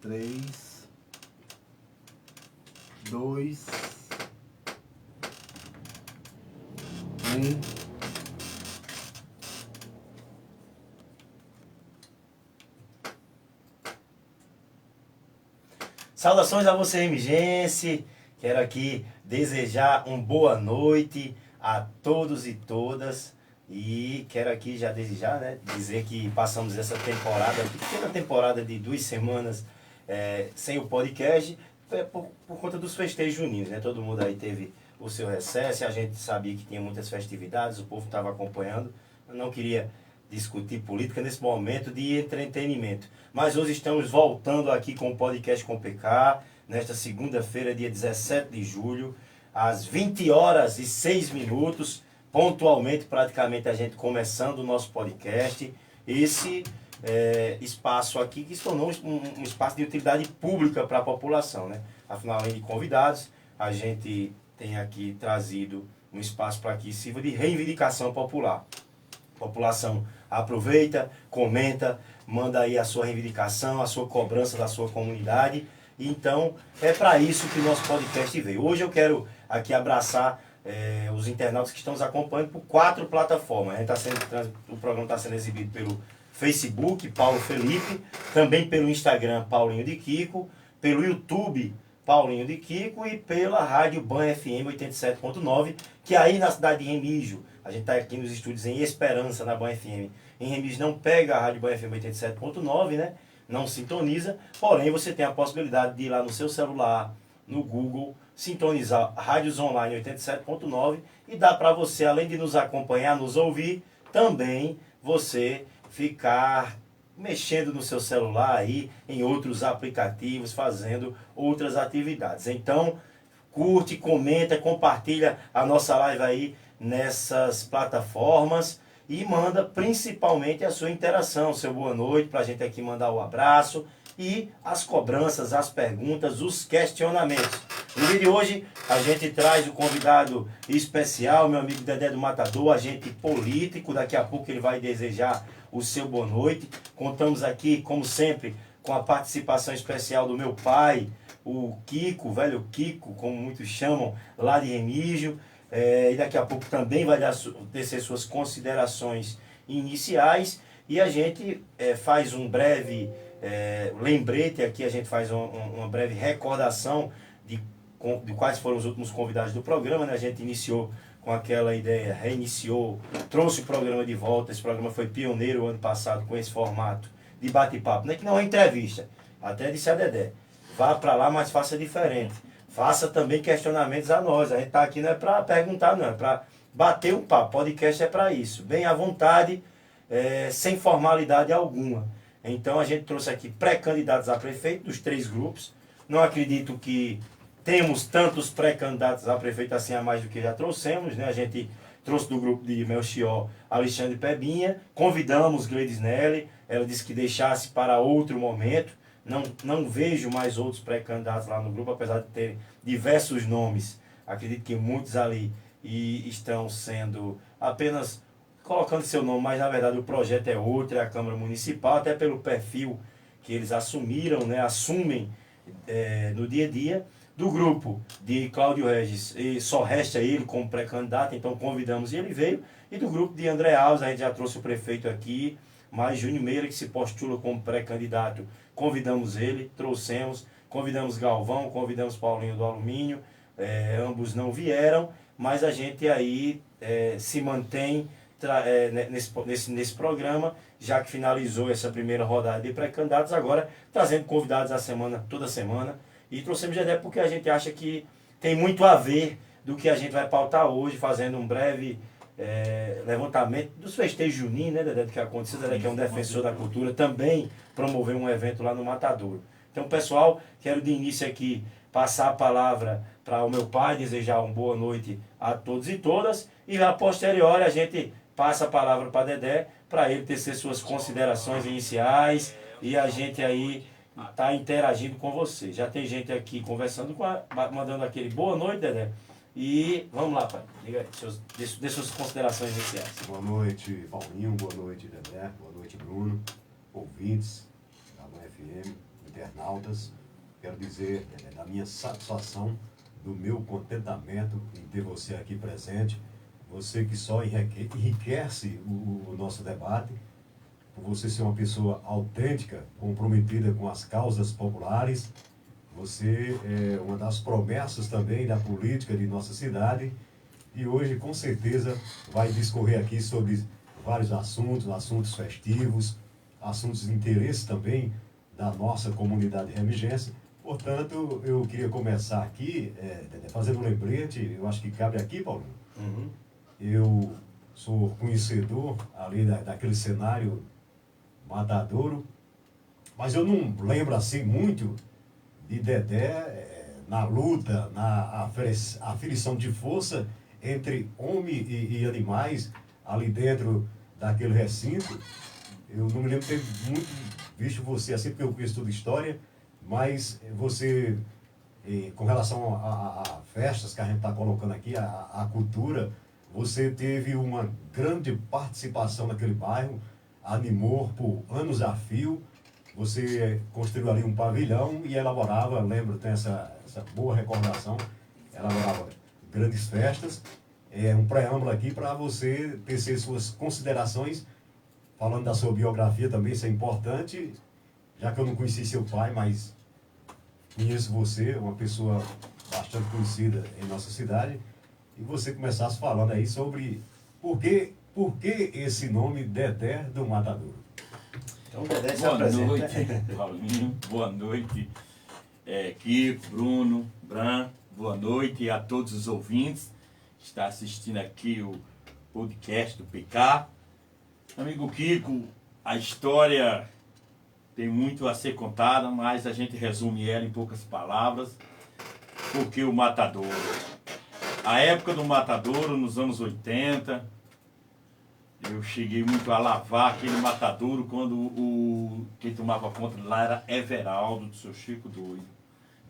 3, 2, 1. Saudações a você, remigense. Quero aqui desejar uma boa noite a todos e todas. E quero aqui já desejar, dizer que passamos essa temporada, pequena temporada de 2 semanas sem o podcast, por conta dos festejos juninos, né? Todo mundo aí teve o seu recesso, a gente sabia que tinha muitas festividades, o povo estava acompanhando. Eu não queria discutir política nesse momento de entretenimento. Mas hoje estamos voltando aqui com o podcast com PK, nesta segunda-feira, dia 17 de julho, às 20 horas e 6 minutos, pontualmente, praticamente, a gente começando o nosso podcast. Esse espaço aqui que se tornou um espaço de utilidade pública para a população, né? Afinal, além de convidados, a gente tem aqui trazido um espaço para que sirva de reivindicação popular. A população aproveita, comenta, manda aí a sua reivindicação, a sua cobrança da sua comunidade. Então, é para isso que o nosso podcast veio. Hoje eu quero aqui abraçar os internautas que estão nos acompanhando por 4 plataformas. O programa está sendo exibido pelo Facebook, Paulo Felipe, também pelo Instagram, Paulinho de Kiko, pelo YouTube, Paulinho de Kiko, e pela Rádio Ban FM 87.9, que aí na cidade de Remígio, a gente está aqui nos estúdios em Esperança, na Ban FM. Em Remígio não pega a Rádio Ban FM 87.9, né? Não sintoniza, porém você tem a possibilidade de ir lá no seu celular, no Google, sintonizar Rádios Online 87.9 e dá para você, além de nos acompanhar, nos ouvir, também você ficar mexendo no seu celular aí, em outros aplicativos, fazendo outras atividades. Então, curte, comenta, compartilha a nossa live aí nessas plataformas e manda principalmente a sua interação, seu boa noite, para a gente aqui mandar o abraço e as cobranças, as perguntas, os questionamentos. No vídeo de hoje a gente traz o convidado especial, meu amigo Dedé do Matador, agente político. Daqui a pouco ele vai desejar o seu boa noite. Contamos aqui, como sempre, com a participação especial do meu pai, o Kiko, o velho Kiko, como muitos chamam, lá de Remígio. E daqui a pouco também vai tecer suas considerações iniciais. E a gente faz um breve lembrete aqui, a gente faz uma breve recordação de quais foram os últimos convidados do programa, né? A gente iniciou com aquela ideia, reiniciou, trouxe o programa de volta. Esse programa foi pioneiro ano passado com esse formato de bate-papo, né? Que não é entrevista, até disse a Dedé, vá para lá, mas faça diferente. Faça também questionamentos a nós. A gente está aqui não é para perguntar, não, é para bater um papo. Podcast é para isso. Bem à vontade, sem formalidade alguma. Então a gente trouxe aqui pré-candidatos a prefeito dos 3 grupos. Não acredito que temos tantos pré-candidatos a prefeito assim a mais do que já trouxemos, né? A gente trouxe do grupo de Melchior Alexandre Pebinha, convidamos Gleides Nelly, ela disse que deixasse para outro momento. Não vejo mais outros pré-candidatos lá no grupo, apesar de ter diversos nomes. Acredito que muitos ali estão sendo apenas colocando seu nome, mas na verdade o projeto é outro, é a Câmara Municipal, até pelo perfil que eles assumiram, né, assumem no dia a dia. Do grupo de Cláudio Regis, e só resta ele como pré-candidato, então convidamos e ele veio. E do grupo de André Alves, a gente já trouxe o prefeito aqui, mas Júnior Meira, que se postula como pré-candidato, convidamos ele, trouxemos, convidamos Galvão, convidamos Paulinho do Alumínio, ambos não vieram, mas a gente aí se mantém nesse programa, já que finalizou essa primeira rodada de pré-candidatos, agora trazendo convidados toda semana, e trouxemos Dedé porque a gente acha que tem muito a ver do que a gente vai pautar hoje, fazendo um breve levantamento dos festejos juninos, né, Dedé, do que aconteceu. Dedé, que é um defensor da cultura, também promoveu um evento lá no Matadouro. Então, pessoal, quero de início aqui passar a palavra para o meu pai, desejar uma boa noite a todos e todas, e a posteriori a gente passa a palavra para Dedé, para ele tecer suas considerações iniciais, e a gente aí tá interagindo com você. Já tem gente aqui conversando, mandando aquele boa noite, Dedé. E vamos lá, pai. Diga aí, dê suas considerações iniciais. Boa noite, Paulinho. Boa noite, Dedé. Boa noite, Bruno. Ouvintes da Ban FM, internautas. Quero dizer da minha satisfação, do meu contentamento em ter você aqui presente. Você que só enriquece o nosso debate, por você ser uma pessoa autêntica, comprometida com as causas populares. Você é uma das promessas também da política de nossa cidade. E hoje, com certeza, vai discorrer aqui sobre vários assuntos festivos, assuntos de interesse também da nossa comunidade remigense. Portanto, eu queria começar aqui, fazendo um lembrete, eu acho que cabe aqui, Paulinho. Uhum. Eu sou conhecedor ali daquele cenário matadouro, mas eu não lembro assim muito de Dedé na luta, na aferição de força entre homem e animais ali dentro daquele recinto. Eu não me lembro de ter muito visto você assim, porque eu conheço toda a história, mas você, com relação a festas que a gente está colocando aqui, a cultura, você teve uma grande participação naquele bairro, animou por anos a fio. Você construiu ali um pavilhão e elaborava, lembro, tem essa boa recordação, elaborava grandes festas. Um preâmbulo aqui para você tecer suas considerações, falando da sua biografia também, isso é importante, já que eu não conheci seu pai, mas conheço você, uma pessoa bastante conhecida em nossa cidade, e você começasse falando aí sobre por que esse nome Dedé do Matadouro. Então, Dedé se Boa apresenta. noite, Paulinho. Boa noite, Kiko, Bruno, Bran. Boa noite a todos os ouvintes que estão assistindo aqui o podcast do PK. Amigo Kiko, a história tem muito a ser contada, mas a gente resume ela em poucas palavras. Porque o Matadouro? A época do Matadouro, nos anos 80, eu cheguei muito a lavar aquele matadouro quando quem tomava conta lá era Everaldo, do seu Chico Doido.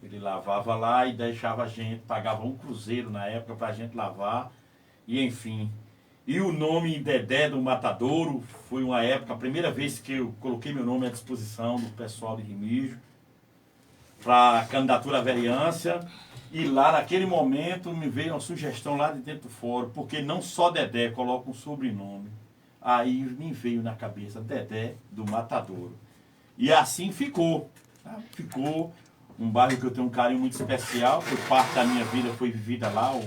Ele lavava lá e deixava a gente, pagava um cruzeiro na época para a gente lavar, e enfim. E o nome Dedé do Matadouro foi uma época, a primeira vez que eu coloquei meu nome à disposição do pessoal de Remígio para a candidatura à vereança. E lá, naquele momento, me veio uma sugestão lá de dentro do fórum, porque não só Dedé coloca um sobrenome. Aí me veio na cabeça Dedé do Matadouro. E assim ficou. Tá? Ficou um bairro que eu tenho um carinho muito especial, foi parte da minha vida, foi vivida lá,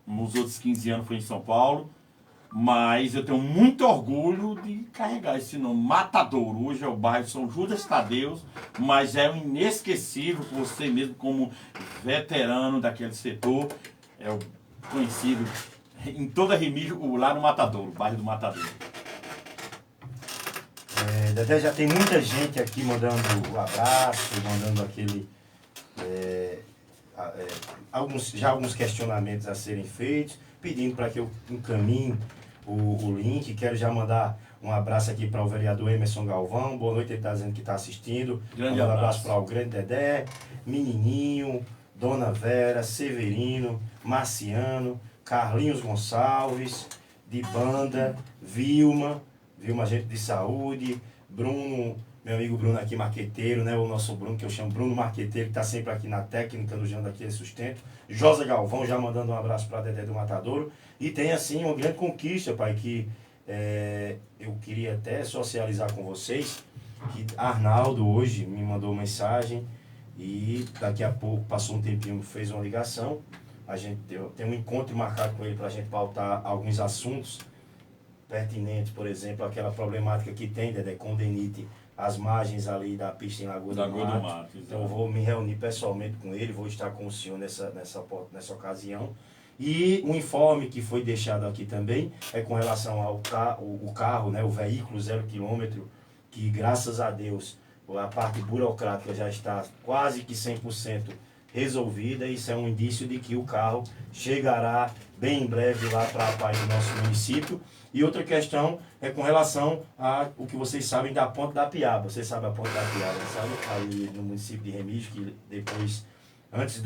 nos outros 15 anos foi em São Paulo. Mas eu tenho muito orgulho de carregar esse nome, Matadouro. Hoje é o bairro São Judas Tadeu, mas é um inesquecível, você mesmo como veterano daquele setor, é o conhecido em toda Remígio, lá no Matadouro, bairro do Matadouro. Dedé, já tem muita gente aqui mandando um abraço, mandando aquele... alguns questionamentos a serem feitos, pedindo para que eu encaminhe o link. Quero já mandar um abraço aqui para o vereador Emerson Galvão. Boa noite, ele está dizendo que está assistindo. Grande um abraço abraço para o grande Dedé, Menininho, Dona Vera, Severino, Marciano, Carlinhos Gonçalves, de banda, Vilma, gente de saúde, Bruno, meu amigo Bruno aqui, marqueteiro, né? O nosso Bruno, que eu chamo Bruno Marqueteiro, que está sempre aqui na técnica, no Jando aqui, sustento. Josa Galvão, já mandando um abraço para Dedé do Matadouro. E tem, assim, uma grande conquista, pai, que eu queria até socializar com vocês, que Arnaldo hoje me mandou mensagem e daqui a pouco, passou um tempinho, fez uma ligação. A gente tem um encontro marcado com ele para a gente pautar alguns assuntos pertinentes, por exemplo, aquela problemática que tem, Dedé, com o DENIT, as margens ali da pista em Lagoa do Mato. Então eu vou me reunir pessoalmente com ele, vou estar com o senhor nessa ocasião. E o informe que foi deixado aqui também é com relação ao carro, né, o veículo 0 km, que graças a Deus a parte burocrática já está quase que 100% resolvida. Isso é um indício de que o carro chegará bem em breve lá para o nosso município. E outra questão é com relação a o que vocês sabem da Ponte da Piaba. Vocês sabem a Ponte da Piaba, sabe? Ali no município de Remígio, que depois, antes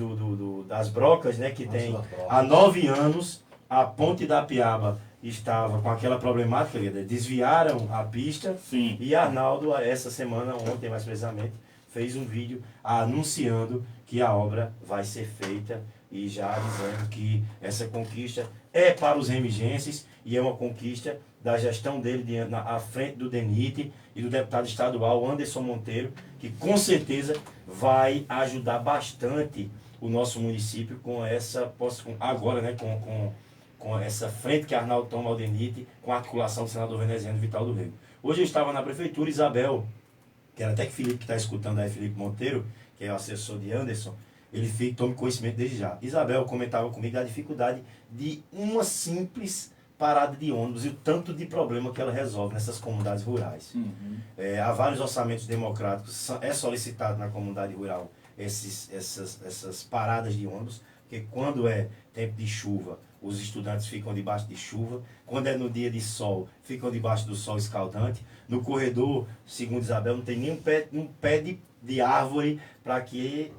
das brocas, né, que tem há 9 anos, a Ponte da Piaba estava com aquela problemática, desviaram a pista. Sim. E Arnaldo, essa semana, ontem mais precisamente, fez um vídeo anunciando que a obra vai ser feita e já dizendo que essa conquista é para os remigenses e é uma conquista da gestão dele à frente do DENIT e do deputado estadual Anderson Monteiro, que com certeza vai ajudar bastante o nosso município com essa, agora, né, com essa frente que Arnaldo toma ao DENIT, com a articulação do senador veneziano Vital do Rego. Hoje eu estava na prefeitura, Isabel, que era até que Felipe que está escutando aí, Felipe Monteiro, que é o assessor de Anderson, ele tome conhecimento desde já. Isabel comentava comigo da dificuldade de uma simples parada de ônibus e o tanto de problema que ela resolve nessas comunidades rurais. Há vários orçamentos democráticos, é solicitado na comunidade rural essas paradas de ônibus, porque quando é tempo de chuva, os estudantes ficam debaixo de chuva, quando é no dia de sol, ficam debaixo do sol escaldante. No corredor, segundo Isabel, não tem nem um pé de árvore,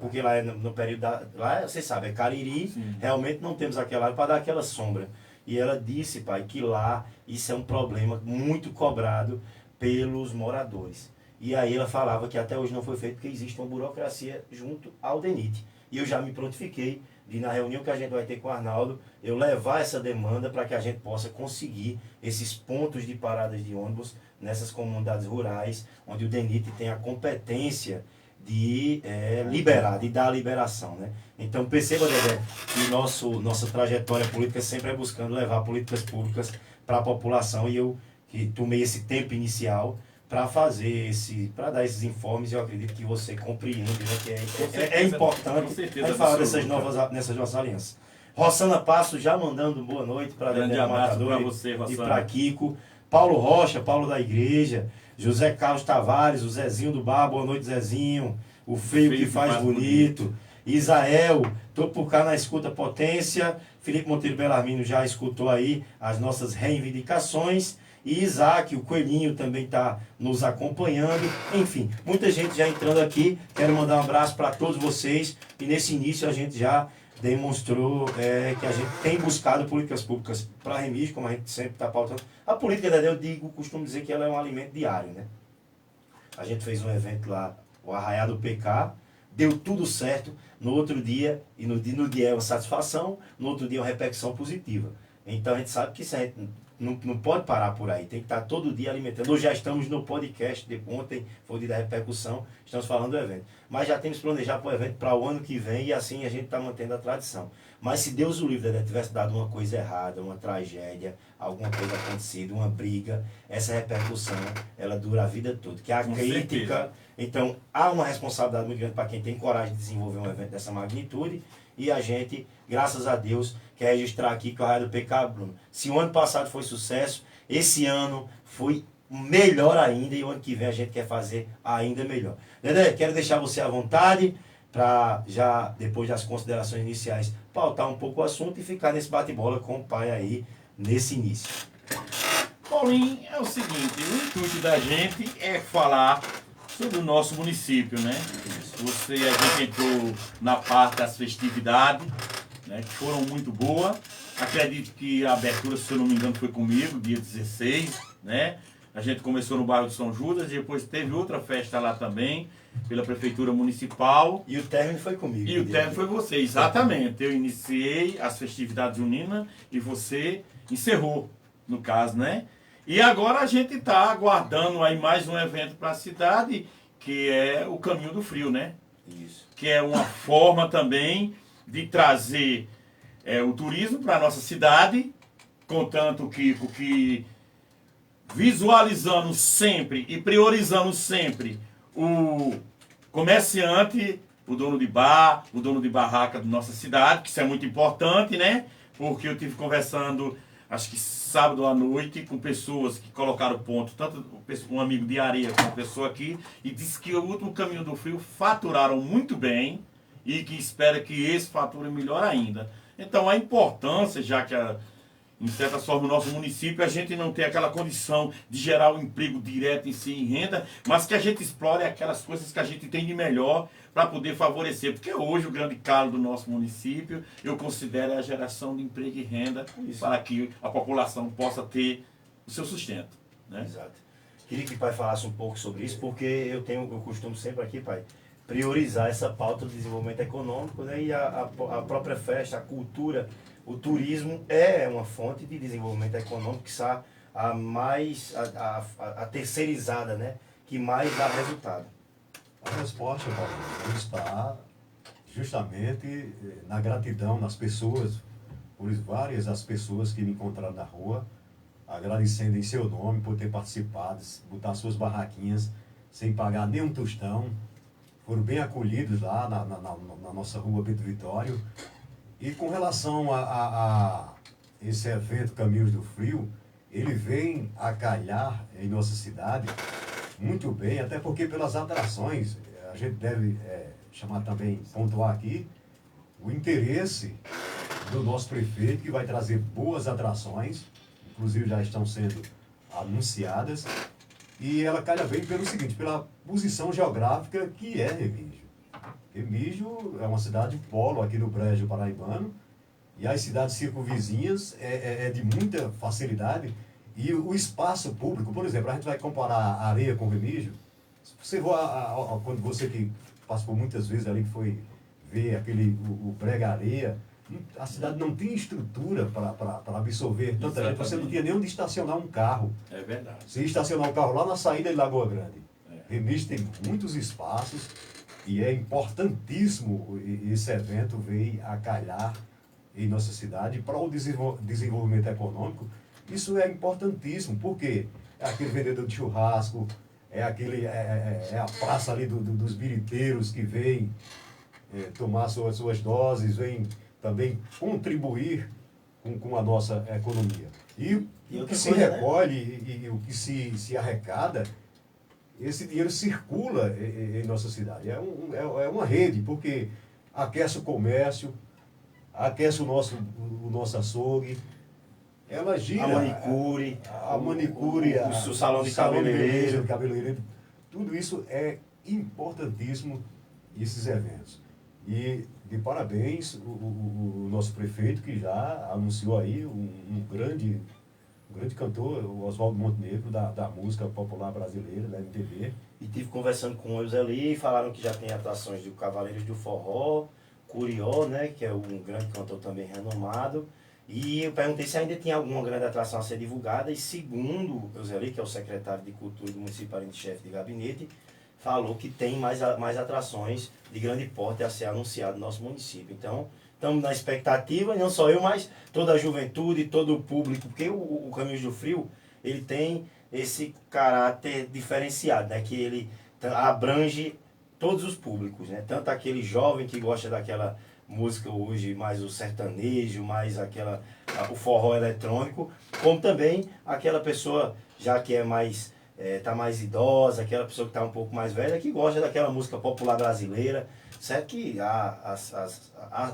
porque lá é no período lá, vocês sabem, é Cariri, sim, realmente não temos aquela árvore para dar aquela sombra. E ela disse, pai, que lá isso é um problema muito cobrado pelos moradores. E aí ela falava que até hoje não foi feito porque existe uma burocracia junto ao DENIT. E eu já me prontifiquei de, na reunião que a gente vai ter com o Arnaldo, eu levar essa demanda para que a gente possa conseguir esses pontos de paradas de ônibus nessas comunidades rurais, onde o DENIT tem a competência de liberar, de dar a liberação, né? Então perceba, Dedé, que nossa trajetória política sempre é buscando levar políticas públicas para a população, e eu que tomei esse tempo inicial para para dar esses informes, e eu acredito que você compreende, né, que é importante a gente falar nessas novas alianças. Rossana Passo já mandando boa noite para Dedé Matador e para Kiko. Paulo Rocha, Paulo da Igreja, José Carlos Tavares, o Zezinho do Bar, boa noite, Zezinho. O Feio que faz bonito. Isael, tô por cá na escuta potência. Felipe Monteiro Belarmino já escutou aí as nossas reivindicações. E Isaac, o Coelhinho, também está nos acompanhando. Enfim, muita gente já entrando aqui. Quero mandar um abraço para todos vocês. E nesse início a gente já demonstrou que a gente tem buscado políticas públicas para Remígio, como a gente sempre está pautando. A política, eu costumo dizer que ela é um alimento diário, né? A gente fez um evento lá, o Arraiá do PK, deu tudo certo. No outro dia, e no dia é uma satisfação, no outro dia é uma repercussão positiva. Então a gente sabe que isso a gente não pode parar por aí, tem que estar todo dia alimentando. Hoje já estamos no podcast, de ontem foi o dia da repercussão, estamos falando do evento. Mas já temos que planejar para o evento para o ano que vem, e assim a gente está mantendo a tradição. Mas se Deus o livre, né, tivesse dado uma coisa errada, uma tragédia, alguma coisa acontecida, uma briga, essa repercussão, ela dura a vida toda. Que a crítica, certeza. Então há uma responsabilidade muito grande para quem tem coragem de desenvolver um evento dessa magnitude, e a gente, graças a Deus, quer registrar aqui que o Arraiá do PK, Bruno, se o ano passado foi sucesso, esse ano foi melhor ainda, e o ano que vem a gente quer fazer ainda melhor. Dedé, quero deixar você à vontade para já, depois das considerações iniciais, pautar um pouco o assunto e ficar nesse bate-bola com o pai aí, nesse início. Paulinho, é o seguinte, o intuito da gente é falar sobre o nosso município, né? A gente entrou na parte das festividades, né, que foram muito boas. Acredito que a abertura, se eu não me engano, foi comigo, dia 16, né? A gente começou no bairro de São Judas, e depois teve outra festa lá também, pela Prefeitura Municipal. E o término foi comigo. E o término foi você, exatamente. Eu iniciei as festividades juninas e você encerrou, no caso, né? E agora a gente está aguardando aí mais um evento para a cidade, que é o Caminho do Frio, né? Isso. Que é uma forma também de trazer o turismo para a nossa cidade, contanto que visualizando sempre e priorizando sempre o comerciante, o dono de bar, o dono de barraca da nossa cidade, que isso é muito importante, né? Porque eu tive conversando, acho que sábado à noite, com pessoas que colocaram ponto, tanto um amigo de areia como uma pessoa aqui, e disse que o último Caminho do Frio faturaram muito bem e que espera que esse fature melhor ainda. Então a importância, já que em certa forma, no nosso município, a gente não tem aquela condição de gerar um emprego direto em si, em renda, mas que a gente explore aquelas coisas que a gente tem de melhor para poder favorecer. Porque hoje o grande calo do nosso município, eu considero a geração de emprego e renda para que a população possa ter o seu sustento. Né? Exato. Queria que o pai falasse um pouco sobre isso, porque eu costumo sempre aqui, pai, priorizar essa pauta do desenvolvimento econômico, né? E a própria festa, a cultura, o turismo é uma fonte de desenvolvimento econômico, que está a terceirizada, né? Que mais dá resultado. A resposta, Paulo, está justamente na gratidão nas pessoas, por várias as pessoas que me encontraram na rua, agradecendo em seu nome por ter participado, botar suas barraquinhas sem pagar nem um tostão. Foram bem acolhidos lá na nossa rua Bento Vitório. E com relação a esse evento Caminhos do Frio, ele vem a calhar em nossa cidade muito bem, até porque pelas atrações, a gente deve chamar também, pontuar aqui, o interesse do nosso prefeito, que vai trazer boas atrações, inclusive já estão sendo anunciadas, e ela calha bem pelo seguinte, pela posição geográfica que é Remígio. Remígio é uma cidade polo aqui no Brejo Paraibano, e as cidades circunvizinhas é de muita facilidade, e o espaço público, por exemplo, a gente vai comparar a areia com Remígio, você quando você que passou muitas vezes ali, que foi ver o Brega Areia, a cidade não tem estrutura para absorver tanta gente, você não tinha nem onde estacionar um carro. É verdade. Você ia estacionar um carro lá na saída de Lagoa Grande. Remígio tem muitos espaços e é importantíssimo esse evento veio a calhar em nossa cidade para o desenvolvimento econômico. Isso é importantíssimo, porque é aquele vendedor de churrasco, é a praça ali dos biriteiros que vem tomar suas doses, vem também contribuir com a nossa economia. E o que se recolhe, né? e o que se arrecada, esse dinheiro circula em nossa cidade. É uma rede, porque aquece o comércio, aquece o nosso açougue, ela gira. A manicure, o salão de cabeleireiro. Tudo isso é importantíssimo, esses eventos. E de parabéns o nosso prefeito, que já anunciou aí um grande cantor, o Oswaldo Montenegro, da música popular brasileira, da MPB. E tive conversando com eles ali, falaram que já tem atrações do Cavaleiros do Forró, Curió, né, que é um grande cantor também renomado. E eu perguntei se ainda tinha alguma grande atração a ser divulgada, e segundo o Euseli, que é o secretário de Cultura do município, além de chefe de gabinete, falou que tem mais atrações de grande porte a ser anunciado no nosso município. Então, estamos na expectativa, não só eu, mas toda a juventude, todo o público, porque o Caminhos do Frio, ele tem esse caráter diferenciado, né? Que ele abrange todos os públicos, né? Tanto aquele jovem que gosta daquela música hoje, mais o sertanejo, mais o forró eletrônico, como também aquela pessoa já que é mais tá mais idosa, aquela pessoa que está um pouco mais velha, que gosta daquela música popular brasileira, certo que há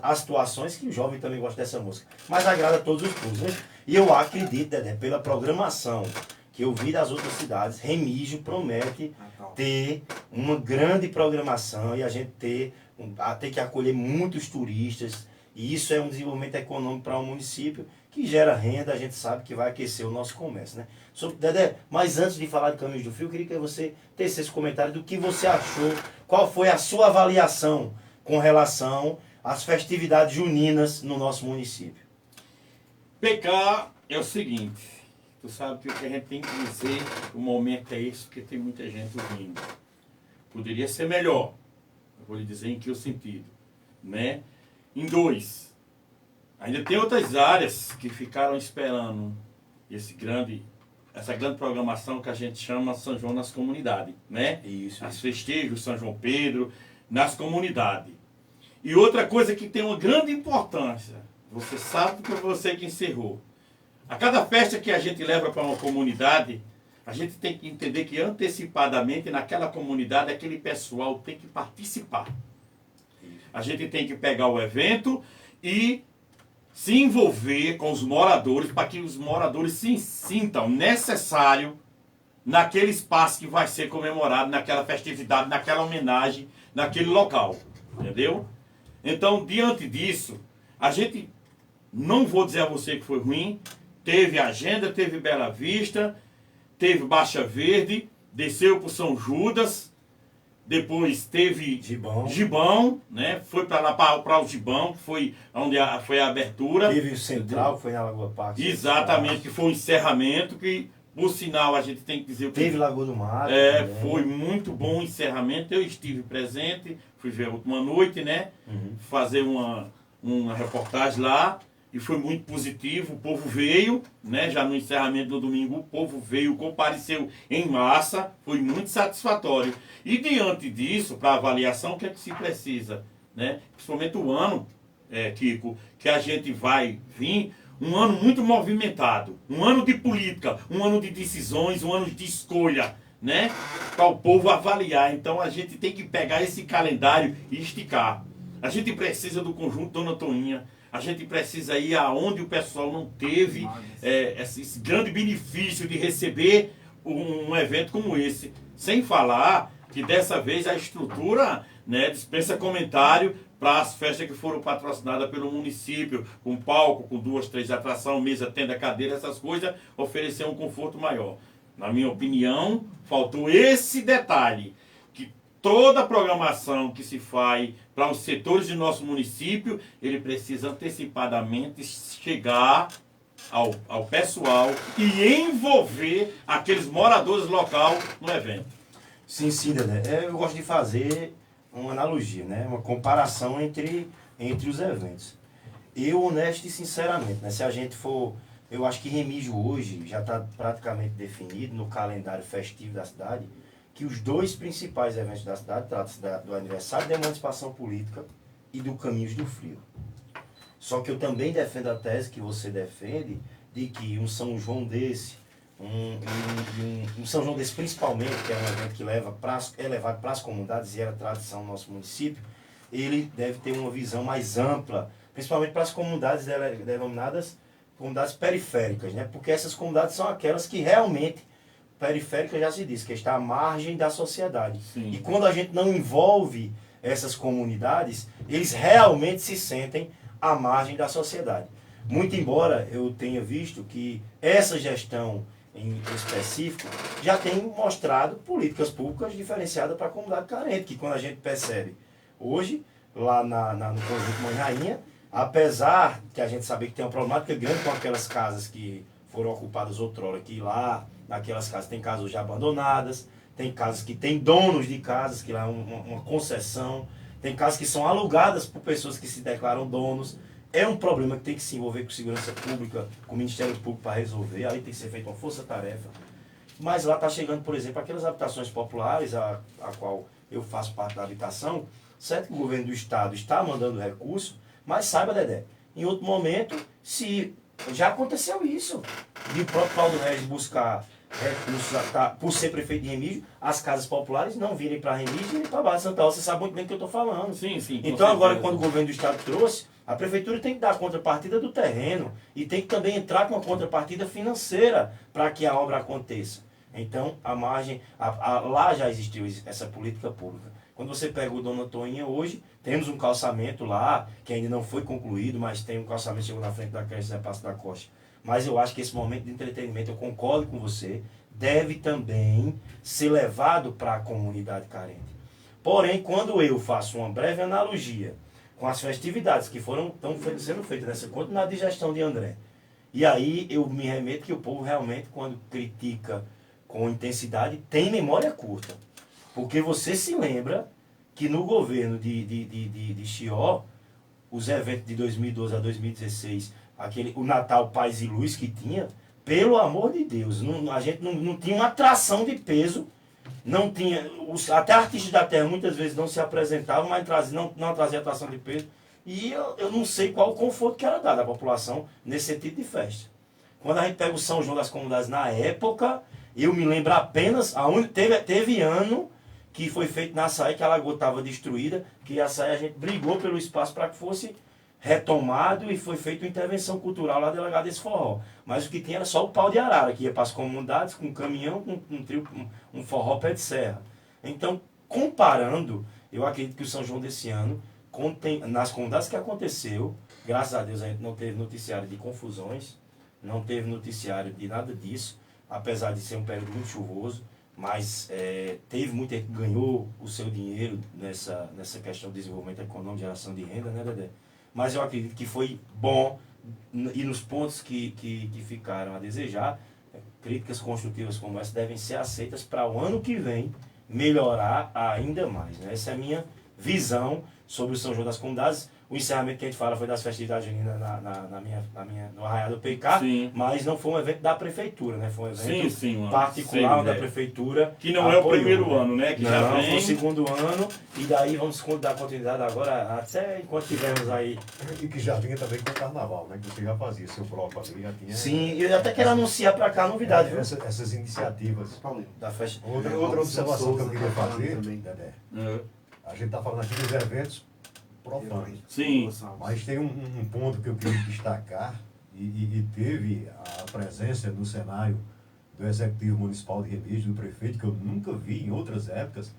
as situações que o jovem também gosta dessa música, mas agrada a todos os públicos, né? E eu acredito, Dedé, pela programação que eu vi das outras cidades, Remígio promete ter uma grande programação e a gente ter que acolher muitos turistas, e isso é um desenvolvimento econômico para o município, que gera renda, a gente sabe que vai aquecer o nosso comércio, né? Dedé, mas antes de falar de Caminhos do Frio, eu queria que você tecesse esse comentário do que você achou, qual foi a sua avaliação com relação às festividades juninas no nosso município. PK é o seguinte, tu sabe que o que a gente tem que dizer, o momento é esse, porque tem muita gente vindo. Poderia ser melhor, eu vou lhe dizer em que sentido, né? Em 2, ainda tem outras áreas que ficaram esperando essa grande programação que a gente chama São João nas comunidades, né? Isso. As festejos, São João Pedro, nas comunidades. E outra coisa que tem uma grande importância, você sabe que foi você que encerrou. A cada festa que a gente leva para uma comunidade, a gente tem que entender que antecipadamente naquela comunidade aquele pessoal tem que participar. A gente tem que pegar o evento e se envolver com os moradores para que os moradores se sintam necessário naquele espaço que vai ser comemorado, naquela festividade, naquela homenagem, naquele local. Entendeu? Então, diante disso, a gente, não vou dizer a você que foi ruim, teve agenda, teve Bela Vista, teve Baixa Verde, desceu para São Judas, depois teve Gibão, né? Foi para lá para o Gibão, que foi onde foi a abertura. Teve o Central, que foi na Lagoa Parque. Exatamente, que foi o encerramento, que por sinal a gente tem que dizer o que... Teve Lagoa do Mar. Foi muito bom o encerramento, eu estive presente, fui ver a última noite, né? Fazer uma reportagem lá. E foi muito positivo, o povo veio, né? Já no encerramento do domingo, o povo veio, compareceu em massa, foi muito satisfatório. E diante disso, para avaliação, o que é que se precisa? Né? Principalmente o ano, Kiko, que a gente vai vir, um ano muito movimentado, um ano de política, um ano de decisões, um ano de escolha, né? Para o povo avaliar. Então a gente tem que pegar esse calendário e esticar. A gente precisa do conjunto Dona Toinha. A gente precisa ir aonde o pessoal não teve esse grande benefício de receber um evento como esse. Sem falar que dessa vez a estrutura, né, dispensa comentário para as festas que foram patrocinadas pelo município, com palco, com 2, 3 atrações, mesa, tenda, cadeira, essas coisas, oferecer um conforto maior. Na minha opinião, faltou esse detalhe. Toda a programação que se faz para os setores de nosso município, ele precisa antecipadamente chegar ao pessoal e envolver aqueles moradores local no evento. Sim, Dedé. Eu gosto de fazer uma analogia, né? Uma comparação entre os eventos. Eu, honesto e sinceramente, né? Se a gente for... Eu acho que Remígio hoje já está praticamente definido no calendário festivo da cidade, que os 2 principais eventos da cidade tratam-se do aniversário da emancipação política e do Caminhos do Frio. Só que eu também defendo a tese que você defende de que um São João desse, um São João desse principalmente, que é um evento que é levado para as comunidades e era tradição no nosso município, ele deve ter uma visão mais ampla, principalmente para as comunidades denominadas comunidades periféricas, né? Porque essas comunidades são aquelas que realmente periférica já se diz, que está à margem da sociedade. Sim. E quando a gente não envolve essas comunidades, eles realmente se sentem à margem da sociedade. Muito embora eu tenha visto que essa gestão em específico já tem mostrado políticas públicas diferenciadas para a comunidade carente, que quando a gente percebe hoje, lá no Conjunto Mãe Rainha, apesar que a gente sabe que tem uma problemática grande com aquelas casas que foram ocupadas outrora, que lá naquelas casas tem casas já abandonadas, tem casas que tem donos de casas, que lá é uma concessão, tem casas que são alugadas por pessoas que se declaram donos. É um problema que tem que se envolver com segurança pública, com o Ministério Público para resolver, aí tem que ser feita uma força-tarefa. Mas lá está chegando, por exemplo, aquelas habitações populares, a qual eu faço parte da habitação, certo que o governo do estado está mandando recurso, mas saiba, Dedé, em outro momento, se já aconteceu isso, de o próprio Paulo Regis buscar recursos, por ser prefeito de Remígio, as casas populares não virem para Remígio e para Barra de Santa Rosa. Você sabe muito bem do que eu estou falando. Sim, sim. Então agora, quando o governo do estado trouxe, a prefeitura tem que dar a contrapartida do terreno e tem que também entrar com a contrapartida financeira para que a obra aconteça. Então, a margem, lá já existiu essa política pública. Quando você pega o Dona Toinha hoje, temos um calçamento lá, que ainda não foi concluído, mas tem um calçamento que chegou na frente da creche Zé Passo da Costa. Mas eu acho que esse momento de entretenimento, eu concordo com você, deve também ser levado para a comunidade carente. Porém, quando eu faço uma breve analogia com as festividades que estão sendo feitas nessa continuidade de gestão de André, e aí eu me remeto que o povo realmente, quando critica com intensidade, tem memória curta. Porque você se lembra que no governo de Chió, os eventos de 2012 a 2016, o Natal Paz e Luz que tinha, pelo amor de Deus, a gente não tinha uma atração de peso, não tinha, até artistas da terra muitas vezes não se apresentavam, mas não trazia atração de peso. E eu não sei qual o conforto que era dado à população nesse tipo de festa. Quando a gente pega o São João das Comunidades na época, eu me lembro apenas, teve ano que foi feito na Açaí, que a lagoa estava destruída, que a Açaí a gente brigou pelo espaço para que fosse retomado e foi feita uma intervenção cultural lá delegado desse forró. Mas o que tinha era só o pau de arara, que ia para as comunidades com um caminhão, com um forró pé de serra. Então, comparando, eu acredito que o São João desse ano, nas comunidades que aconteceu, graças a Deus a gente não teve noticiário de confusões, não teve noticiário de nada disso, apesar de ser um período muito chuvoso, mas teve muita gente que ganhou o seu dinheiro nessa questão de desenvolvimento econômico, geração de renda, né, Dedé? Mas eu acredito que foi bom, e nos pontos que ficaram a desejar, críticas construtivas como essa devem ser aceitas para o ano que vem melhorar ainda mais, né? Essa é a minha visão sobre o São João das Comunidades. O encerramento que a gente fala foi das festividades juninas no Arraial do PK, Sim. mas não foi um evento da prefeitura, né? Foi um evento Sim, particular sim, da prefeitura. Que não é o apoiou, primeiro né? ano, né? Que Não, já foi vem. o segundo ano, e daí vamos dar continuidade agora, até enquanto tivermos aí. E que já vinha também com o carnaval, né? Que você já fazia seu bloco ali, já tinha. Sim, eu até quero anunciar para cá a novidade, viu? Essas iniciativas. Da festa. Outra observação que eu queria fazer, também. Dedé, É. a gente está falando aqui dos eventos profanos. Sim. Mas tem um ponto que eu queria destacar, e teve a presença no cenário do Executivo Municipal de Remígio, do prefeito, que eu nunca vi em outras épocas,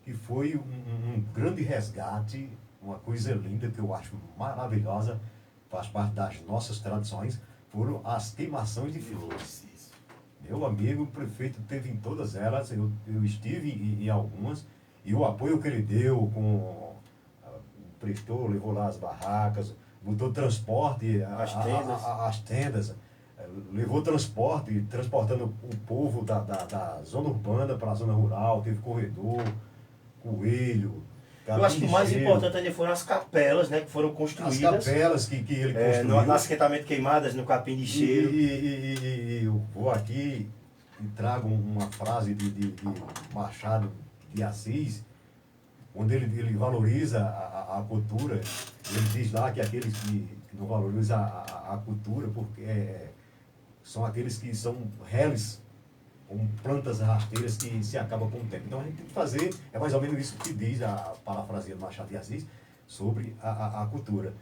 que foi um grande resgate, uma coisa linda que eu acho maravilhosa, faz parte das nossas tradições, foram as queimações de flores. Meu amigo, o prefeito teve em todas elas, eu estive em algumas, e o apoio que ele deu prestou, levou lá as barracas, botou transporte, as tendas, levou transporte, transportando o povo da zona urbana para a zona rural, teve corredor, coelho. Eu acho que o mais carpinteiro, importante ali foram as capelas, né, que foram as construídas. capelas que ele construiu. No assentamento Queimadas, no Capim de Cheiro. E eu vou aqui e trago uma frase de Machado de Assis, onde ele valoriza a cultura. Ele diz lá que aqueles que não valorizam a cultura porque são aqueles que são réis, como plantas rasteiras que se acabam com o tempo. Então a gente tem que fazer, é mais ou menos isso que diz a parafrasia do Machado de Assis sobre a cultura.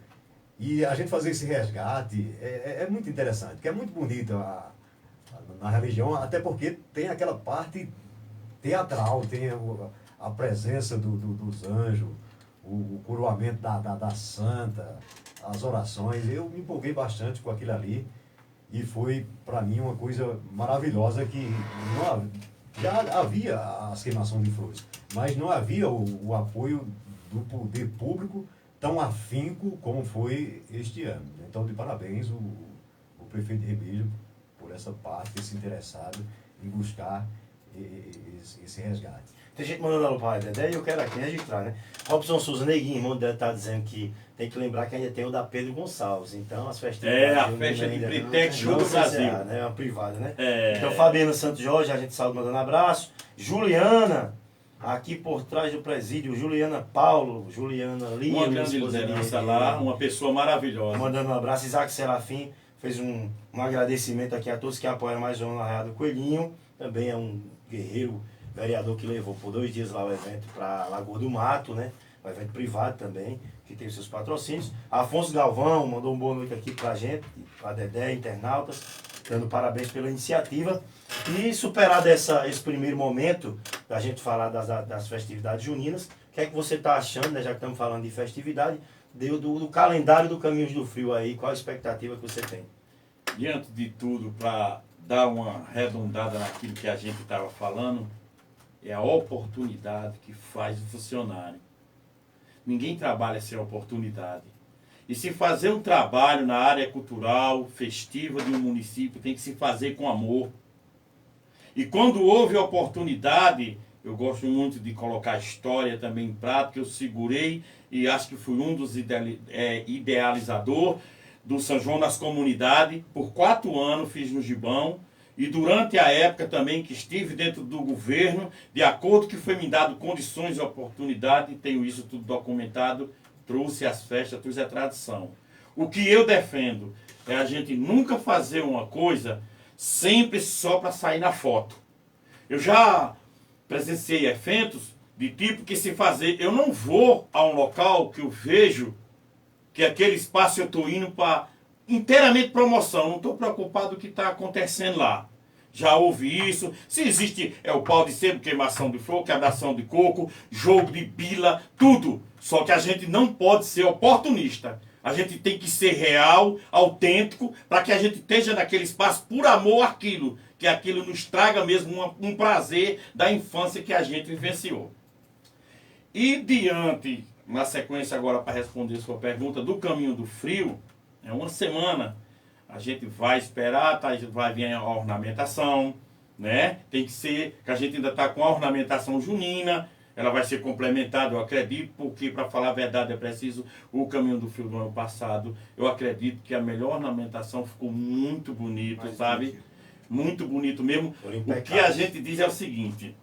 E a gente fazer esse resgate é muito interessante, porque é muito bonito na religião, até porque tem aquela parte teatral, tem a presença dos anjos, o coroamento da santa, as orações. Eu me empolguei bastante com aquilo ali e foi para mim uma coisa maravilhosa que já havia as queimações de flores, mas não havia o apoio do poder público tão afinco como foi este ano. Então, de parabéns o prefeito de Remígio por essa parte, ter se interessado em buscar esse resgate. Tem gente mandando alô para Dedé e eu quero aqui registrar, né? Robson Souza, Neguinho, irmão dele, tá dizendo que tem que lembrar que ainda tem o da Pedro Gonçalves. Então, as festividades... A festa de Britex Show do Brasil. Né? É uma privada, né? É. Então, Fabiana Santos Jorge, a gente saúde mandando abraço. Juliana, aqui por trás do presídio. Juliana Paulo, Juliana Lima. Uma grande liderança lá, uma pessoa maravilhosa. Mandando um abraço. Isaac Serafim fez um agradecimento aqui a todos que apoiam mais um na Arraial do Coelhinho. Também é um guerreiro, vereador que levou por 2 dias lá o evento para Lagoa do Mato, né? Um evento privado também, que tem os seus patrocínios. Afonso Galvão mandou uma boa noite aqui pra gente, pra Dedé, internautas, dando parabéns pela iniciativa. E superado esse primeiro momento, da gente falar das festividades juninas, o que é que você está achando, né? Já que estamos falando de festividade, do calendário do Caminhos do Frio aí, qual a expectativa que você tem? Diante de tudo, para dar uma arredondada naquilo que a gente estava falando, é a oportunidade que faz o funcionário. Ninguém trabalha sem oportunidade. E se fazer um trabalho na área cultural, festiva de um município, tem que se fazer com amor. E quando houve oportunidade, eu gosto muito de colocar a história também em prática, eu segurei e acho que fui um dos idealizadores do São João das Comunidades. Por 4 anos fiz no Gibão. E durante a época também que estive dentro do governo, de acordo que foi me dado condições e oportunidade, tenho isso tudo documentado, trouxe as festas, trouxe a tradição. O que eu defendo é a gente nunca fazer uma coisa sempre só para sair na foto. Eu já presenciei eventos de tipo que se fazer, eu não vou a um local que eu vejo que aquele espaço eu estou indo para inteiramente promoção, não estou preocupado com o que está acontecendo lá. Já houve isso, se existe o pau de sebo, queimação de flor, quebração de coco, jogo de bila, tudo. Só que a gente não pode ser oportunista. A gente tem que ser real, autêntico, para que a gente esteja naquele espaço por amor àquilo que aquilo nos traga mesmo um prazer da infância que a gente vivenciou. E diante, na sequência agora para responder sua pergunta, do Caminho do Frio, é uma semana, a gente vai esperar, tá? Vai vir a ornamentação, né? Tem que ser, que a gente ainda está com a ornamentação junina, ela vai ser complementada, eu acredito, porque, para falar a verdade, é preciso o Caminho do Frio do ano passado. Eu acredito que a melhor ornamentação ficou muito bonito, sabe? Muito bonito mesmo. O que a gente diz é o seguinte: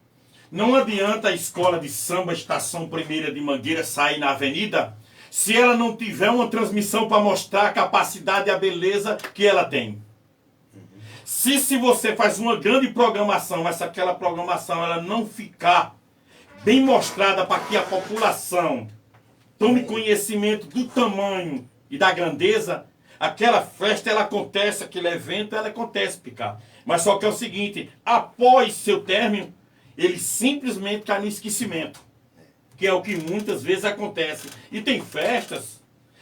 não adianta a escola de samba Estação Primeira de Mangueira sair na avenida se ela não tiver uma transmissão para mostrar a capacidade e a beleza que ela tem. Se você faz uma grande programação, mas se aquela programação ela não ficar bem mostrada para que a população tome conhecimento do tamanho e da grandeza, aquela festa ela acontece, aquele evento ela acontece, Picá. Mas só que é o seguinte, após seu término, ele simplesmente cai no esquecimento, que é o que muitas vezes acontece. E tem festas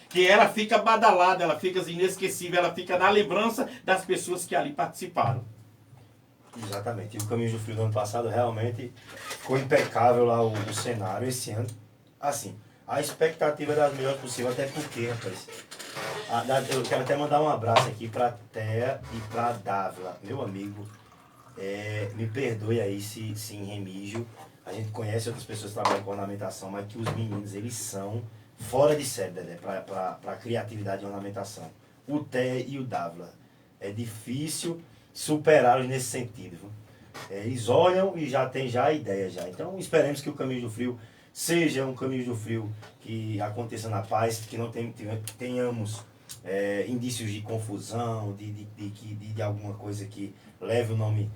que ela fica badalada, ela fica inesquecível, ela fica na lembrança das pessoas que ali participaram. Exatamente. E o Caminho do Frio do ano passado realmente ficou impecável lá o cenário. Esse ano, assim, a expectativa era a melhor possível, até porque, rapaz, eu quero até mandar um abraço aqui pra Thea e pra Dávila, meu amigo. Me perdoe aí se em Remígio a gente conhece outras pessoas que trabalham com ornamentação, mas que os meninos, eles são fora de série, né, para criatividade de ornamentação. O Thea e o Dávila. É difícil superá-los nesse sentido. Viu? Eles olham e já tem já a ideia já. Então esperemos que o Caminho do Frio seja um Caminho do Frio que aconteça na paz, que não tenhamos indícios de confusão, de alguma coisa que leve o nome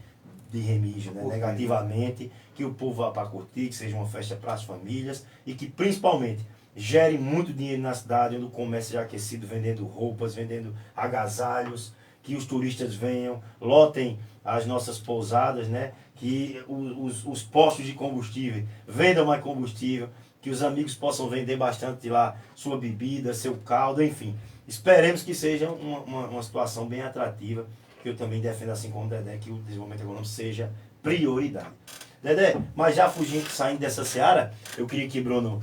de Remígio, né, negativamente, que o povo vá para curtir, que seja uma festa para as famílias e que principalmente gere muito dinheiro na cidade, onde o comércio seja aquecido, vendendo roupas, vendendo agasalhos, que os turistas venham, lotem as nossas pousadas, né, que os postos de combustível vendam mais combustível, que os amigos possam vender bastante lá sua bebida, seu caldo, enfim. Esperemos que seja uma situação bem atrativa, que eu também defendo, assim como o Dedé, que o desenvolvimento econômico seja prioridade. Dedé, mas já fugindo, saindo dessa seara, eu queria que Bruno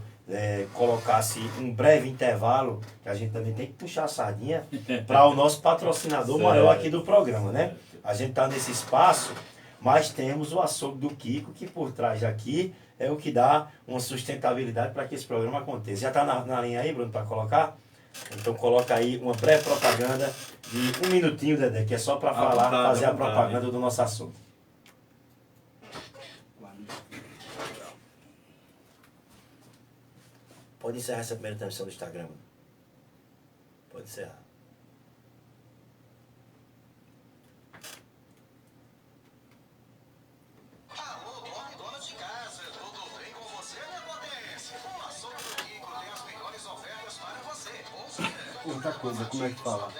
colocasse um breve intervalo, que a gente também tem que puxar a sardinha para o nosso patrocinador maior aqui do programa, né? A gente está nesse espaço, mas temos o açougue do Kiko, que por trás daqui é o que dá uma sustentabilidade para que esse programa aconteça. Já está na linha aí, Bruno, para colocar? Então coloca aí uma breve propaganda de 1 minutinho, Dedé, que é só para falar, fazer a propaganda do nosso açougue. Pode encerrar essa primeira transmissão do Instagram. Pode encerrar. Alô, dono e dona de casa, tudo bem com você, minha potência? O açougue do Kiko tem as melhores ofertas para você. Outra coisa, como é que fala?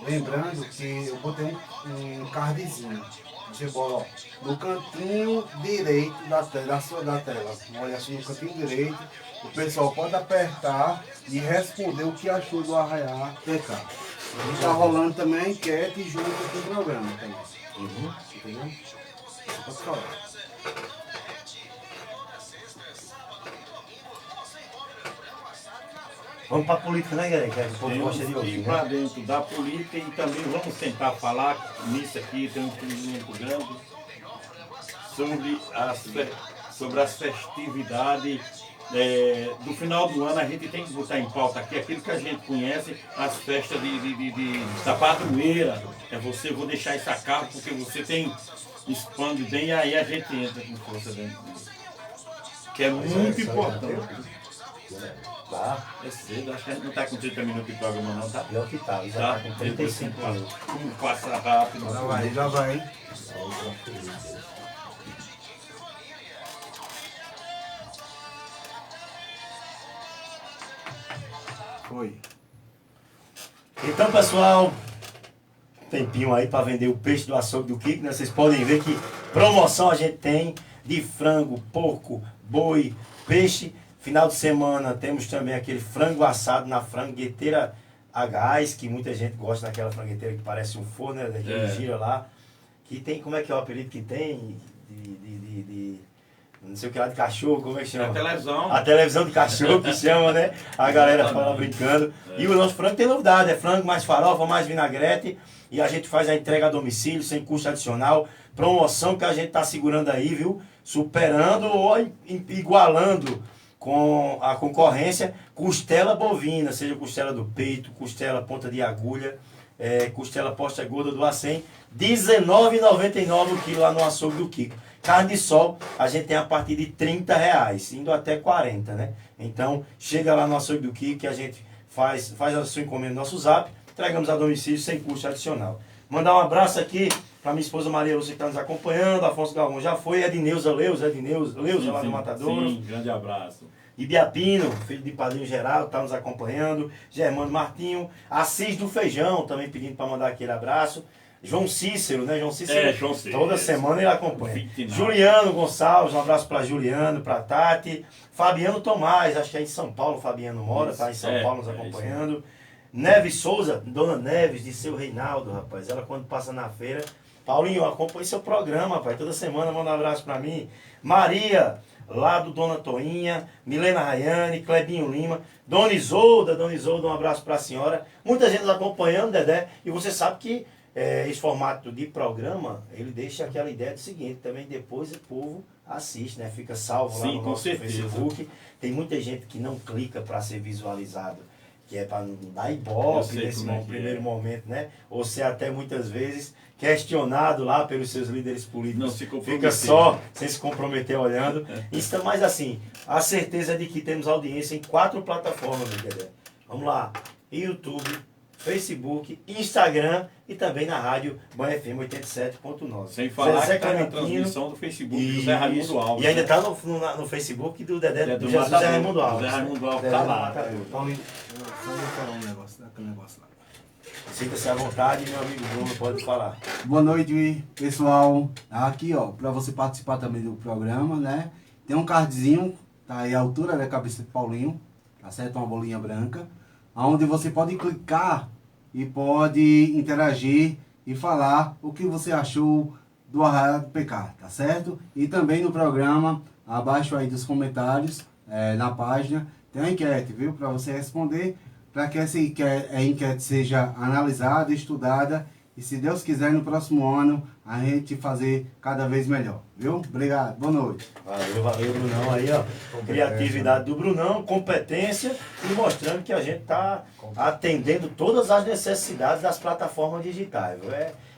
Lembrando que eu botei um cardzinho. Você bota no cantinho direito da tela. Olha assim, no cantinho direito. O pessoal pode apertar e responder o que achou do Arraiá PK. E está rolando também a enquete junto com o programa também. Entendeu? Pode falar. Vamos para a política, né, galera? Que o povo gosta de Temos que ouvir, ir para né? dentro da política e também vamos tentar falar nisso aqui, tem um entendimento grande sobre as festividades do final do ano. A gente tem que botar em pauta aqui aquilo que a gente conhece, as festas da padroeira. Eu vou deixar isso a cargo porque você expande bem e aí a gente entra com força dentro disso. Que é muito importante. Tá? É cedo, acho que a gente não está com 30 minutos de programa não, tá? Pior que tá, já tá com 35 minutos. Como passa rápido. Já vai. Foi. Então, pessoal, tempinho aí para vender o peixe do açougue do Kiko, né? Vocês podem ver que promoção a gente tem de frango, porco, boi, peixe. Final de semana temos também aquele frango assado na frangueteira a gás, que muita gente gosta daquela frangueteira que parece um forno, né? Daquele gira lá. Que tem, como é que é o apelido que tem? De não sei o que lá de cachorro, como é que chama? A televisão. A televisão de cachorro que chama, né? A galera fala brincando. E o nosso frango tem novidade, é frango mais farofa, mais vinagrete. E a gente faz a entrega a domicílio, sem custo adicional. Promoção que a gente tá segurando aí, viu? Superando ou igualando com a concorrência. Costela bovina, seja costela do peito, costela ponta de agulha, costela posta gorda do A100. R$19,99 o quilo lá no açougue do Kiko. Carne de sol, a gente tem a partir de R$30, indo até 40, né? Então, chega lá no açougue do Kiko que a gente faz a sua encomenda no nosso zap, entregamos a domicílio sem custo adicional. Mandar um abraço aqui para minha esposa Maria Lúcia que está nos acompanhando, Afonso Galvão já foi, Edneuza Leusa lá do Matadouro. Sim, grande abraço. Ibiapino, filho de Padrinho Geraldo, está nos acompanhando. Germano Martinho, Assis do Feijão, também pedindo para mandar aquele abraço. João Cícero, né? João Cícero, toda semana ele acompanha. 29. Juliano Gonçalves, um abraço para Juliano, para Tati. Fabiano Tomás, acho que é em São Paulo, Fabiano mora, está em São Paulo nos acompanhando. Neves Souza, Dona Neves, de seu Reinaldo, rapaz. Ela quando passa na feira. Paulinho, acompanha seu programa, rapaz. Toda semana manda um abraço para mim. Maria, lá do Dona Toinha, Milena Rayane, Clebinho Lima, Dona Isolda, um abraço para a senhora. Muita gente nos acompanhando, Dedé. E você sabe que esse formato de programa, ele deixa aquela ideia do seguinte, também depois o povo assiste, né? Fica salvo lá no nosso Facebook. Tem muita gente que não clica para ser visualizado, que é para não dar ibope nesse primeiro momento, né? Ou ser até muitas vezes questionado lá pelos seus líderes políticos. Fica só, sem se comprometer olhando. Isso, mas assim, a certeza de que temos audiência em 4 plataformas, Dedé. Vamos lá, YouTube, Facebook, Instagram e também na rádio Banha FM 87.9. Sem falar que está na transmissão do Facebook do Zé Raimundo Alves. E ainda está no Facebook do Dedé, do Jesus Zé Raimundo Alves. Zé Raimundo Alves está lá. Paulinho, só vou falar um negócio, daquele negócio lá. Sinta-se à vontade, meu amigo Bruno, pode falar. Boa noite, pessoal. Aqui, ó, para você participar também do programa, né? Tem um cardzinho, tá aí à altura da cabeça de Paulinho, tá certo? Uma bolinha branca, onde você pode clicar e pode interagir e falar o que você achou do Arraial do PK, tá certo? E também no programa, abaixo aí dos comentários, na página, tem uma enquete, viu? Para você responder, para que essa enquete seja analisada, estudada e, se Deus quiser, no próximo ano a gente fazer cada vez melhor, viu? Obrigado, boa noite. Valeu, Brunão aí, ó. Criatividade do Brunão, competência e mostrando que a gente está atendendo todas as necessidades das plataformas digitais.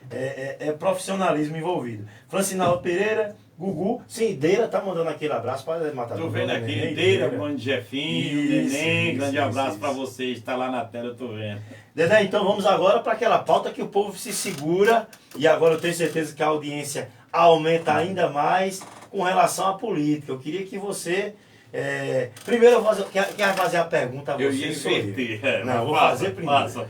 É profissionalismo envolvido. Francinaldo Pereira, Gugu, sim, Deira tá mandando aquele abraço para matar. Tô vendo aqui, Deira, mano, Jefinho, Neném, grande abraço para vocês, está lá na tela, eu tô vendo. Dedé, então vamos agora para aquela pauta que o povo se segura e agora eu tenho certeza que a audiência aumenta ainda mais com relação à política. Eu queria que você... primeiro eu quero fazer a pergunta a você. Eu ia inverter. Não, vou fazer primeiro.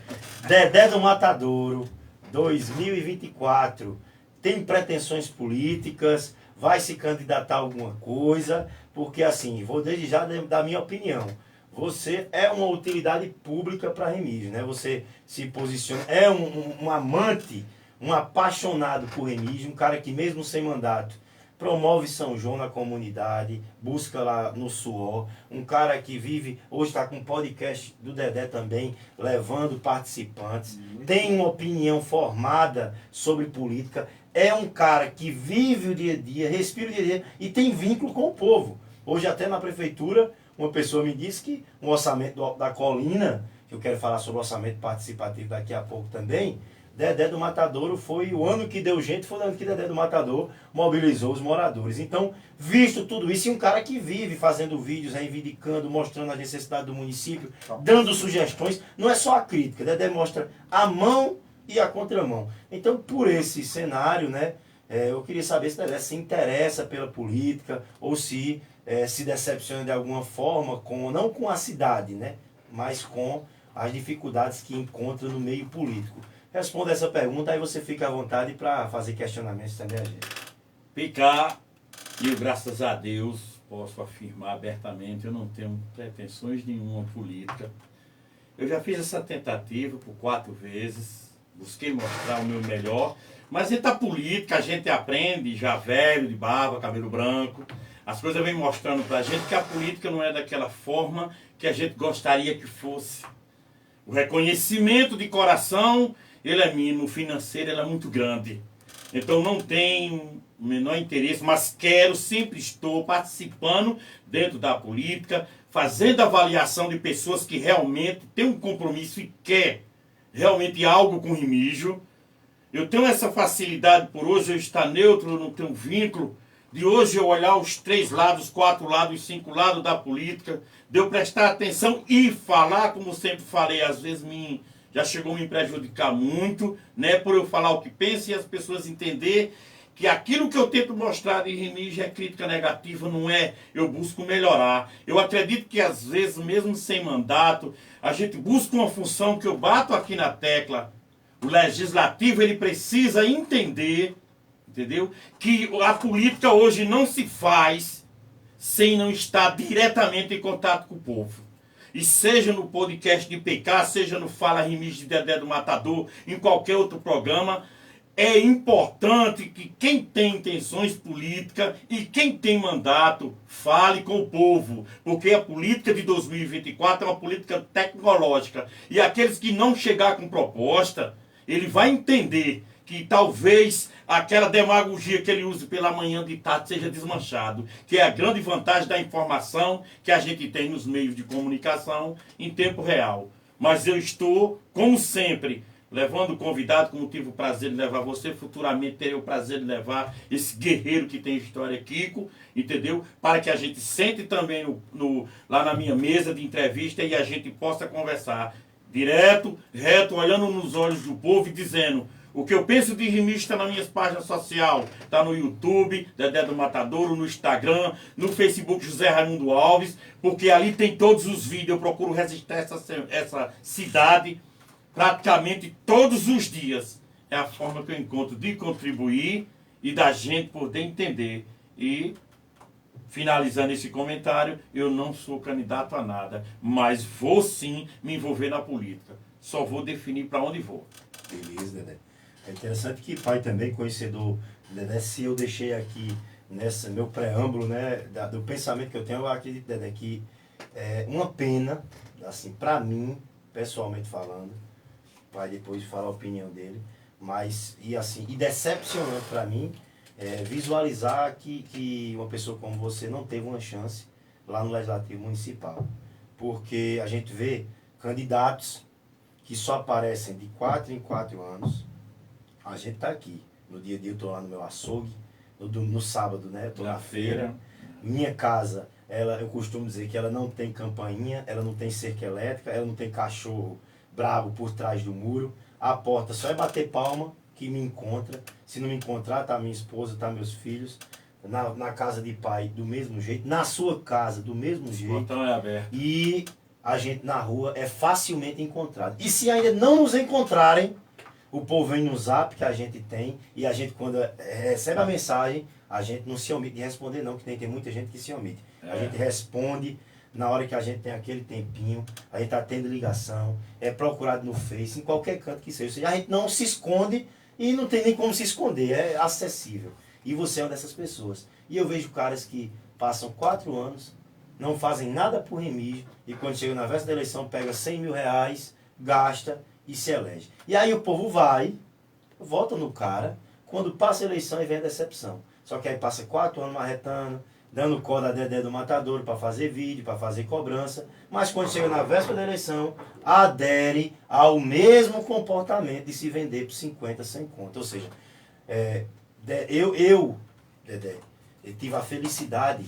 Dedé do Matadouro, 2024, tem pretensões políticas? Vai se candidatar a alguma coisa? Porque assim, vou desde já dar a minha opinião. Você é uma utilidade pública para Remígio, né? Você se posiciona, é um amante, um apaixonado por Remígio, um cara que mesmo sem mandato promove São João na comunidade, busca lá no suor, um cara que vive, hoje está com um podcast do Dedé também, levando participantes, tem uma opinião formada sobre política, é um cara que vive o dia a dia, respira o dia a dia e tem vínculo com o povo. Hoje até na prefeitura, uma pessoa me disse que um orçamento da Colina, que eu quero falar sobre orçamento participativo daqui a pouco também, Dedé do Matadouro foi o ano que deu gente, foi o ano que Dedé do Matadouro mobilizou os moradores. Então, visto tudo isso, e um cara que vive fazendo vídeos, reivindicando, mostrando a necessidade do município, dando sugestões, não é só a crítica, Dedé mostra a mão e a contramão. Então, por esse cenário, né, eu queria saber se Dedé se interessa pela política ou se decepciona de alguma forma, não com a cidade, né, mas com as dificuldades que encontra no meio político. Responda essa pergunta, aí você fica à vontade para fazer questionamentos também a gente. PK, eu graças a Deus posso afirmar abertamente, eu não tenho pretensões nenhuma política. Eu já fiz essa tentativa por 4 vezes, busquei mostrar o meu melhor, mas dentro da política a gente aprende, já velho, de barba, cabelo branco, as coisas vêm mostrando pra gente que a política não é daquela forma que a gente gostaria que fosse. O reconhecimento de coração, ele é mínimo, o financeiro ele é muito grande. Então não tenho o menor interesse, mas quero, sempre estou participando dentro da política, fazendo avaliação de pessoas que realmente têm um compromisso e quer realmente algo com o Remígio. Eu tenho essa facilidade por hoje eu estar neutro, eu não tenho vínculo, de hoje eu olhar os 3 lados, 4 lados, os 5 lados da política, de eu prestar atenção e falar, como sempre falei, às vezes já chegou a me prejudicar muito, né, por eu falar o que penso e as pessoas entender que aquilo que eu tento mostrar de Remígio é crítica negativa, não é, eu busco melhorar. Eu acredito que às vezes, mesmo sem mandato, a gente busca uma função que eu bato aqui na tecla. O legislativo, ele precisa entender, entendeu? Que a política hoje não se faz sem não estar diretamente em contato com o povo. E seja no podcast de PK, seja no Fala Remígio de Dedé do Matador, em qualquer outro programa, é importante que quem tem intenções políticas e quem tem mandato fale com o povo, porque a política de 2024 é uma política tecnológica. E aqueles que não chegar com proposta, ele vai entender que talvez aquela demagogia que ele use pela manhã de tarde seja desmanchado, que é a grande vantagem da informação que a gente tem nos meios de comunicação em tempo real. Mas eu estou, como sempre, levando o convidado, como tive o prazer de levar você, futuramente terei o prazer de levar esse guerreiro que tem história, Kiko, entendeu? Para que a gente sente também lá na minha mesa de entrevista e a gente possa conversar direto, reto, olhando nos olhos do povo e dizendo: o que eu penso de Remígio está nas minhas páginas sociais, está no YouTube, Dedé do Matadouro, no Instagram, no Facebook José Raimundo Alves, porque ali tem todos os vídeos, eu procuro registrar essa cidade praticamente todos os dias. É a forma que eu encontro de contribuir e da gente poder entender. E, finalizando esse comentário, eu não sou candidato a nada, mas vou sim me envolver na política. Só vou definir para onde vou. Beleza, Dedé. É interessante que pai também, conhecedor, Dedé, se eu deixei aqui nesse meu preâmbulo, né, do pensamento que eu tenho, eu acredito, Dedé, que é uma pena, assim, para mim, pessoalmente falando, vai depois falar a opinião dele, mas, e assim, e decepcionante para mim, visualizar que uma pessoa como você não teve uma chance lá no Legislativo Municipal. Porque a gente vê candidatos que só aparecem de 4 em 4 anos. A gente tá aqui. No dia a dia eu tô lá no meu açougue, no sábado, né? Eu tô na feira. Minha casa, eu costumo dizer que ela não tem campainha, ela não tem cerca elétrica, ela não tem cachorro bravo por trás do muro. A porta só é bater palma que me encontra. Se não me encontrar, tá minha esposa, tá meus filhos. Na casa de pai, do mesmo jeito. Na sua casa, do mesmo jeito. O portão é aberto. E a gente na rua é facilmente encontrado. E se ainda não nos encontrarem, o povo vem no zap que a gente tem. E a gente, quando recebe a mensagem, a gente não se omite de responder não, que tem muita gente que se omite. A gente responde na hora que a gente tem aquele tempinho, a gente está tendo ligação, é procurado no Face, em qualquer canto que seja. Ou seja, a gente não se esconde e não tem nem como se esconder, é acessível. E você é uma dessas pessoas. E eu vejo caras que passam 4 anos, não fazem nada por Remígio, e quando chega na véspera da eleição, pega 100 mil reais, gasta e se elege. E aí o povo vai, vota no cara, quando passa a eleição e vem a decepção. Só que aí passa 4 anos marretando, dando corda a Dedé do Matador para fazer vídeo, para fazer cobrança, mas quando chega na véspera da eleição, adere ao mesmo comportamento de se vender por 50, 100 conto. Ou seja, Dedé, eu tive a felicidade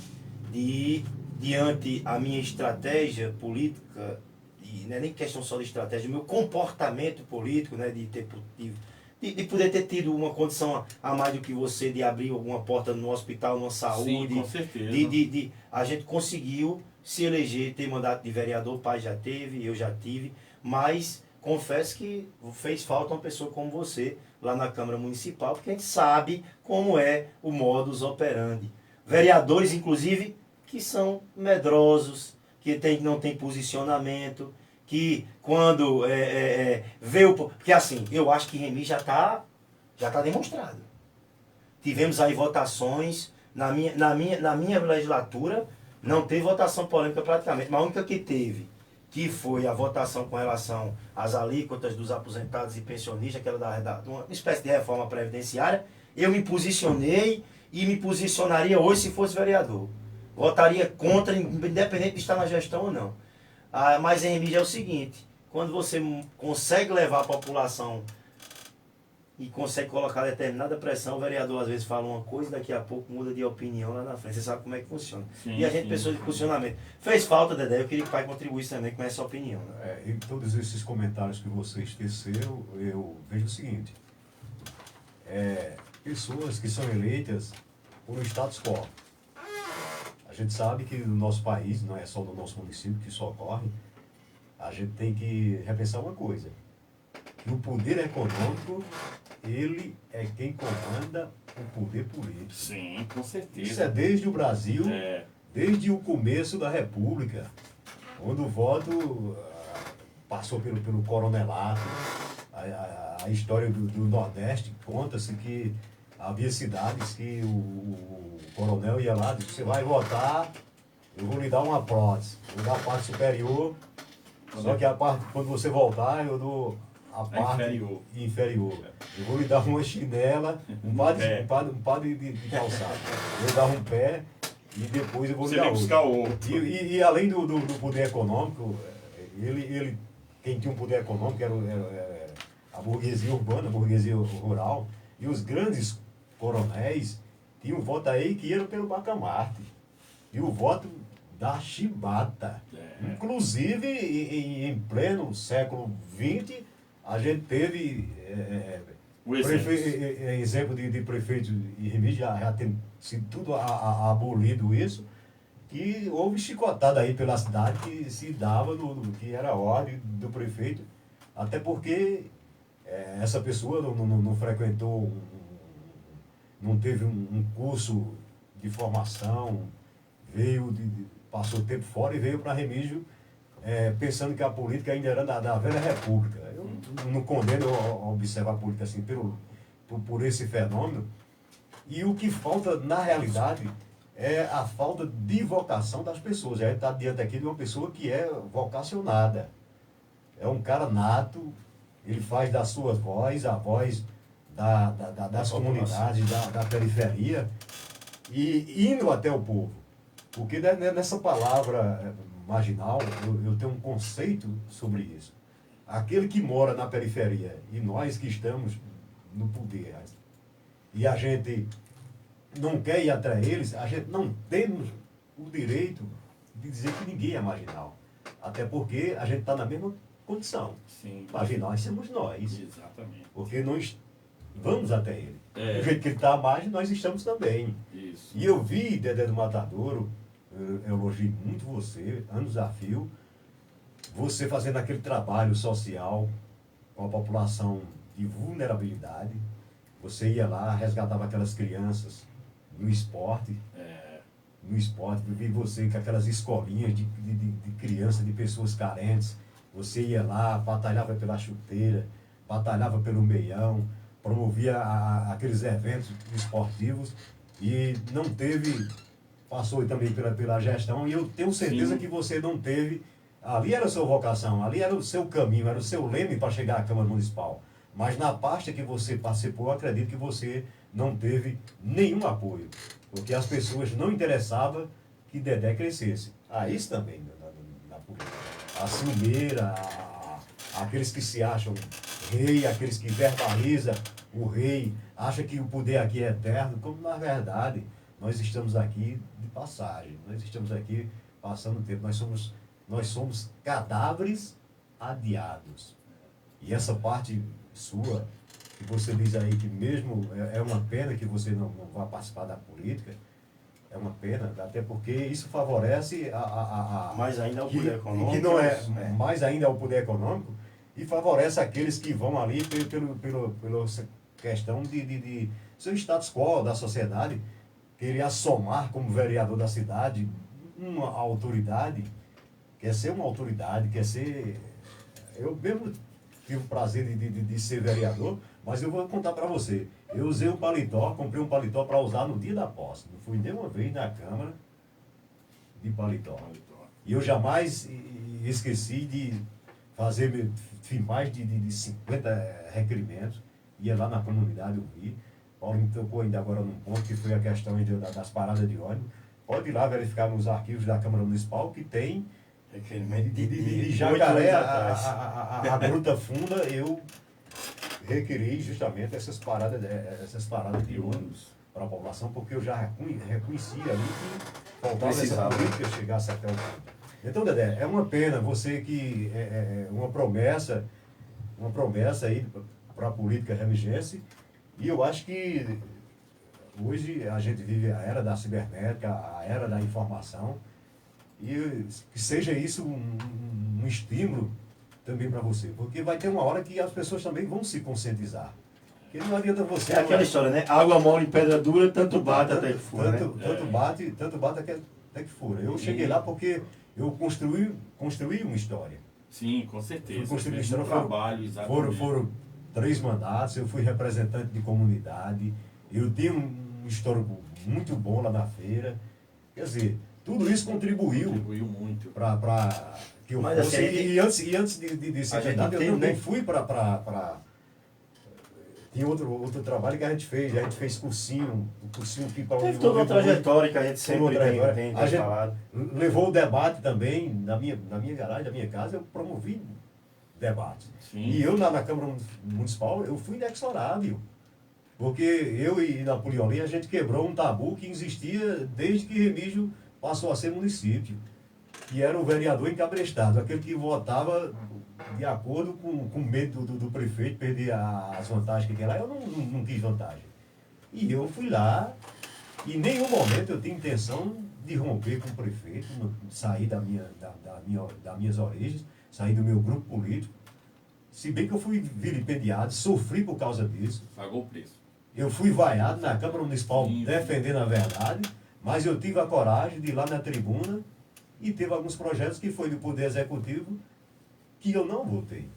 de, diante a minha estratégia política, e não é nem questão só de estratégia, meu comportamento político, né, de poder ter tido uma condição a mais do que você, de abrir alguma porta no hospital, numa saúde. Sim, com certeza. A gente conseguiu se eleger, ter mandato de vereador, o pai já teve, eu já tive, mas confesso que fez falta uma pessoa como você lá na Câmara Municipal, porque a gente sabe como é o modus operandi. Vereadores, inclusive, que são medrosos, que não tem posicionamento, que quando veio... Porque assim, eu acho que Remy já tá demonstrado. Tivemos aí votações, na minha legislatura, não teve votação polêmica praticamente, mas a única que teve, que foi a votação com relação às alíquotas dos aposentados e pensionistas, aquela uma espécie de reforma previdenciária, eu me posicionei e me posicionaria hoje se fosse vereador. Votaria contra, independente de estar na gestão ou não. Mas em mídia é o seguinte, quando você consegue levar a população e consegue colocar determinada pressão, o vereador às vezes fala uma coisa, daqui a pouco muda de opinião lá na frente. Você sabe como é que funciona. Sim, e a gente sim, pensou de sim. funcionamento. Fez falta, Dedé, eu queria que o pai contribuísse também com essa opinião. Né? Em todos esses comentários que vocês teceram, eu vejo o seguinte. Pessoas que são eleitas por um status quo. A gente sabe que no nosso país, não é só no nosso município que isso ocorre, a gente tem que repensar uma coisa. Que o poder econômico, ele é quem comanda o poder político. Sim, com certeza. Isso é desde o Brasil, É. desde o começo da República, quando o voto passou pelo coronelato. A história do Nordeste conta-se que havia cidades que o coronel ia lá e disse, você vai votar, eu vou lhe dar uma prótese, vou dar a parte superior, só que a parte, quando você voltar, eu dou a parte inferior. Eu vou lhe dar uma chinela, um par de calçado. Eu vou dar um pé e depois eu vou lhe Você dar vem buscar outro. outro. E além do poder econômico, quem tinha um poder econômico era a burguesia urbana, a burguesia rural, e os grandes coronéis tinham um voto aí que era pelo bacamarte. E o voto da chibata. Inclusive, em pleno século XX, a gente teve exemplo de prefeito e Remy, já tem sido tudo abolido isso, que houve chicotada aí pela cidade que se dava que era a ordem do prefeito, até porque essa pessoa não frequentou, não teve um curso de formação, passou tempo fora e veio para Remígio pensando que a política ainda era da velha república. Eu não condeno a observar a política assim por esse fenômeno. E o que falta, na realidade, é a falta de vocação das pessoas. A gente está diante aqui de uma pessoa que é vocacionada. É um cara nato, ele faz da sua voz, a voz das comunidades, da periferia, e indo até o povo. Porque nessa palavra marginal, eu tenho um conceito sobre isso. Aquele que mora na periferia e nós que estamos no poder, e a gente não quer ir atrás deles, a gente não temos o direito de dizer que ninguém é marginal. Até porque a gente está na mesma condição. Sim. Marginais somos nós. Exatamente. Porque nós vamos até ele. É. Do jeito que ele está à margem, nós estamos também. Isso. E eu vi, Dedé do Matadouro, eu elogio muito você, anos a fio, você fazendo aquele trabalho social com a população de vulnerabilidade. Você ia lá, resgatava aquelas crianças no esporte. No esporte, vi você com aquelas escolinhas de crianças, de pessoas carentes. Você ia lá, batalhava pela chuteira, batalhava pelo meião, promovia aqueles eventos esportivos e não teve, passou também pela gestão, e eu tenho certeza que você não teve, ali era a sua vocação, ali era o seu caminho, era o seu leme para chegar à Câmara Municipal. Mas na pasta que você participou, eu acredito que você não teve nenhum apoio, porque as pessoas não interessavam que Dedé crescesse. Isso também na política. A ciumeira, aqueles que se acham rei, aqueles que verbalizam o rei, acham que o poder aqui é eterno, como na verdade nós estamos aqui de passagem, nós estamos aqui passando o tempo, nós somos cadáveres adiados. E essa parte sua, que você diz aí que mesmo é uma pena que você não vá participar da política, é uma pena, até porque isso favorece mais ainda é o poder econômico. Que não mais ainda é o poder econômico, e favorece aqueles que vão ali pela questão de seu status quo da sociedade, querer assomar como vereador da cidade uma autoridade, quer ser uma autoridade, quer ser eu mesmo tive o prazer de ser vereador, mas eu vou contar para você. Eu usei um paletó, comprei um paletó para usar no dia da posse. Não fui nenhuma vez na Câmara de paletó. E eu jamais esqueci de fazer mais de 50 requerimentos. Ia lá na comunidade ouvir. Paulo me tocou ainda agora num ponto que foi a questão das paradas de ônibus. Pode ir lá verificar nos arquivos da Câmara Municipal que tem Requerimento de Jacaré a Gruta Funda, eu requeri justamente essas paradas de ônibus para a população, porque eu já reconhecia ali que faltava essa política chegasse até o ponto. Então, Dedé, é uma pena você que é uma promessa aí para a política remigense, e eu acho que hoje a gente vive a era da cibernética, a era da informação, e que seja isso um estímulo também para você, porque vai ter uma hora que as pessoas também vão se conscientizar. Porque não adianta você... É aquela história, né? Água mole em pedra dura, tanto bate até que fura, né? Tanto bate até que fura. Eu cheguei lá porque eu construí uma história. Sim, com certeza. Construí uma Fez história, trabalho, exatamente. foram 3 mandatos, eu fui representante de comunidade, eu tenho um histórico muito bom lá na feira. Quer dizer, tudo isso contribuiu muito. para que eu Mas, fosse. assim, E antes de ser candidato, eu entende, também né? fui para... Tinha outro trabalho que a gente fez cursinho que para Teve toda uma trajetória que a gente sempre tem a gente falado. levou o debate também na minha garagem, na minha casa, eu promovi debate. Sim. E eu na Câmara Municipal, eu fui inexorável. Porque eu e Napoleão Lima, a gente quebrou um tabu que existia desde que Remígio passou a ser município. Que era o vereador encabrestado, aquele que votava de acordo com medo do prefeito perder as vantagens que tem lá. Eu não quis vantagem. E eu fui lá, e em nenhum momento eu tinha intenção de romper com o prefeito, sair das minhas origens, sair do meu grupo político. Se bem que eu fui vilipendiado, sofri por causa disso. Pagou o preço. Eu fui vaiado na Câmara Municipal Sim. defendendo a verdade, mas eu tive a coragem de ir lá na tribuna e teve alguns projetos que foi do Poder Executivo que eu não votei.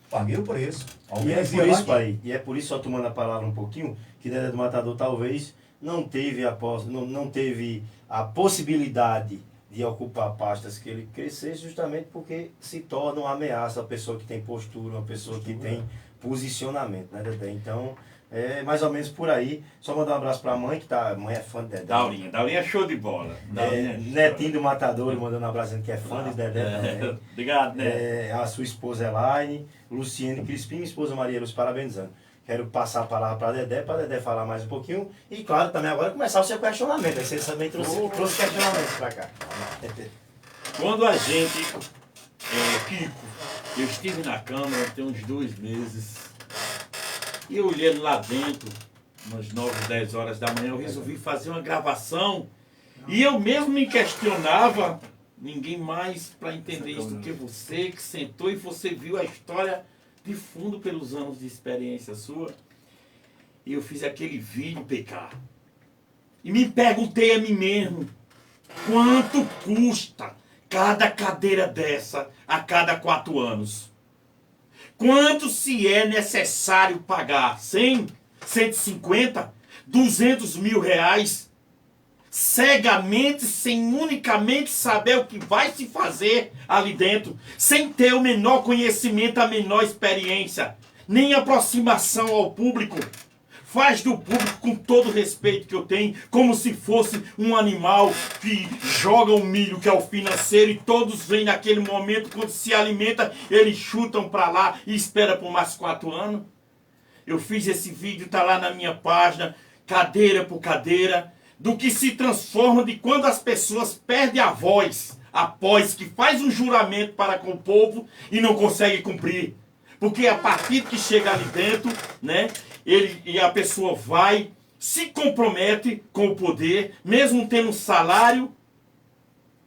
Paguei o preço. E é Alguém dizia por lá isso, que- pai, e é por isso, só tomando a palavra um pouquinho, que Dedé do Matador talvez não teve não teve a possibilidade de ocupar pastas que ele crescesse, justamente porque se torna uma ameaça a pessoa que tem postura, uma pessoa que tem posicionamento, né, Dedé? Então, é mais ou menos por aí. Só mandar um abraço pra mãe, que a mãe é fã de Dedé. Daurinha é show de bola. Daurinha é show. Netinho do Matador, mandando um abraço, dizendo que é fã de Dedé também. Obrigado, né? A sua esposa Elaine, Luciene Crispim, minha esposa Maria Luz, parabenizando. Quero passar a palavra para Dedé falar mais um pouquinho. E claro, também agora começar o seu questionamento. Aí você também trouxe questionamentos para cá. Quando a gente, Kiko, eu estive na Câmara tem uns 2 meses, e eu olhando lá dentro, umas 9, 10 horas da manhã, eu resolvi fazer uma gravação, e eu mesmo me questionava, ninguém mais para entender isso do que você, que sentou e você viu a história de fundo pelos anos de experiência sua. E eu fiz aquele vídeo, PK, e me perguntei a mim mesmo, quanto custa cada cadeira dessa a cada 4 anos? Quanto se é necessário pagar? 100, 150, 200 mil reais? Cegamente, sem unicamente saber o que vai se fazer ali dentro, sem ter o menor conhecimento, a menor experiência, nem aproximação ao público. Faz do público, com todo o respeito que eu tenho, como se fosse um animal que joga o milho, que é o financeiro, e todos vêm naquele momento, quando se alimenta, eles chutam para lá e esperam por mais 4 anos. Eu fiz esse vídeo, tá lá na minha página, cadeira por cadeira, do que se transforma de quando as pessoas perdem a voz, após que faz um juramento para com o povo e não consegue cumprir. Porque a partir que chega ali dentro, né, e a pessoa vai, se compromete com o poder, mesmo tendo um salário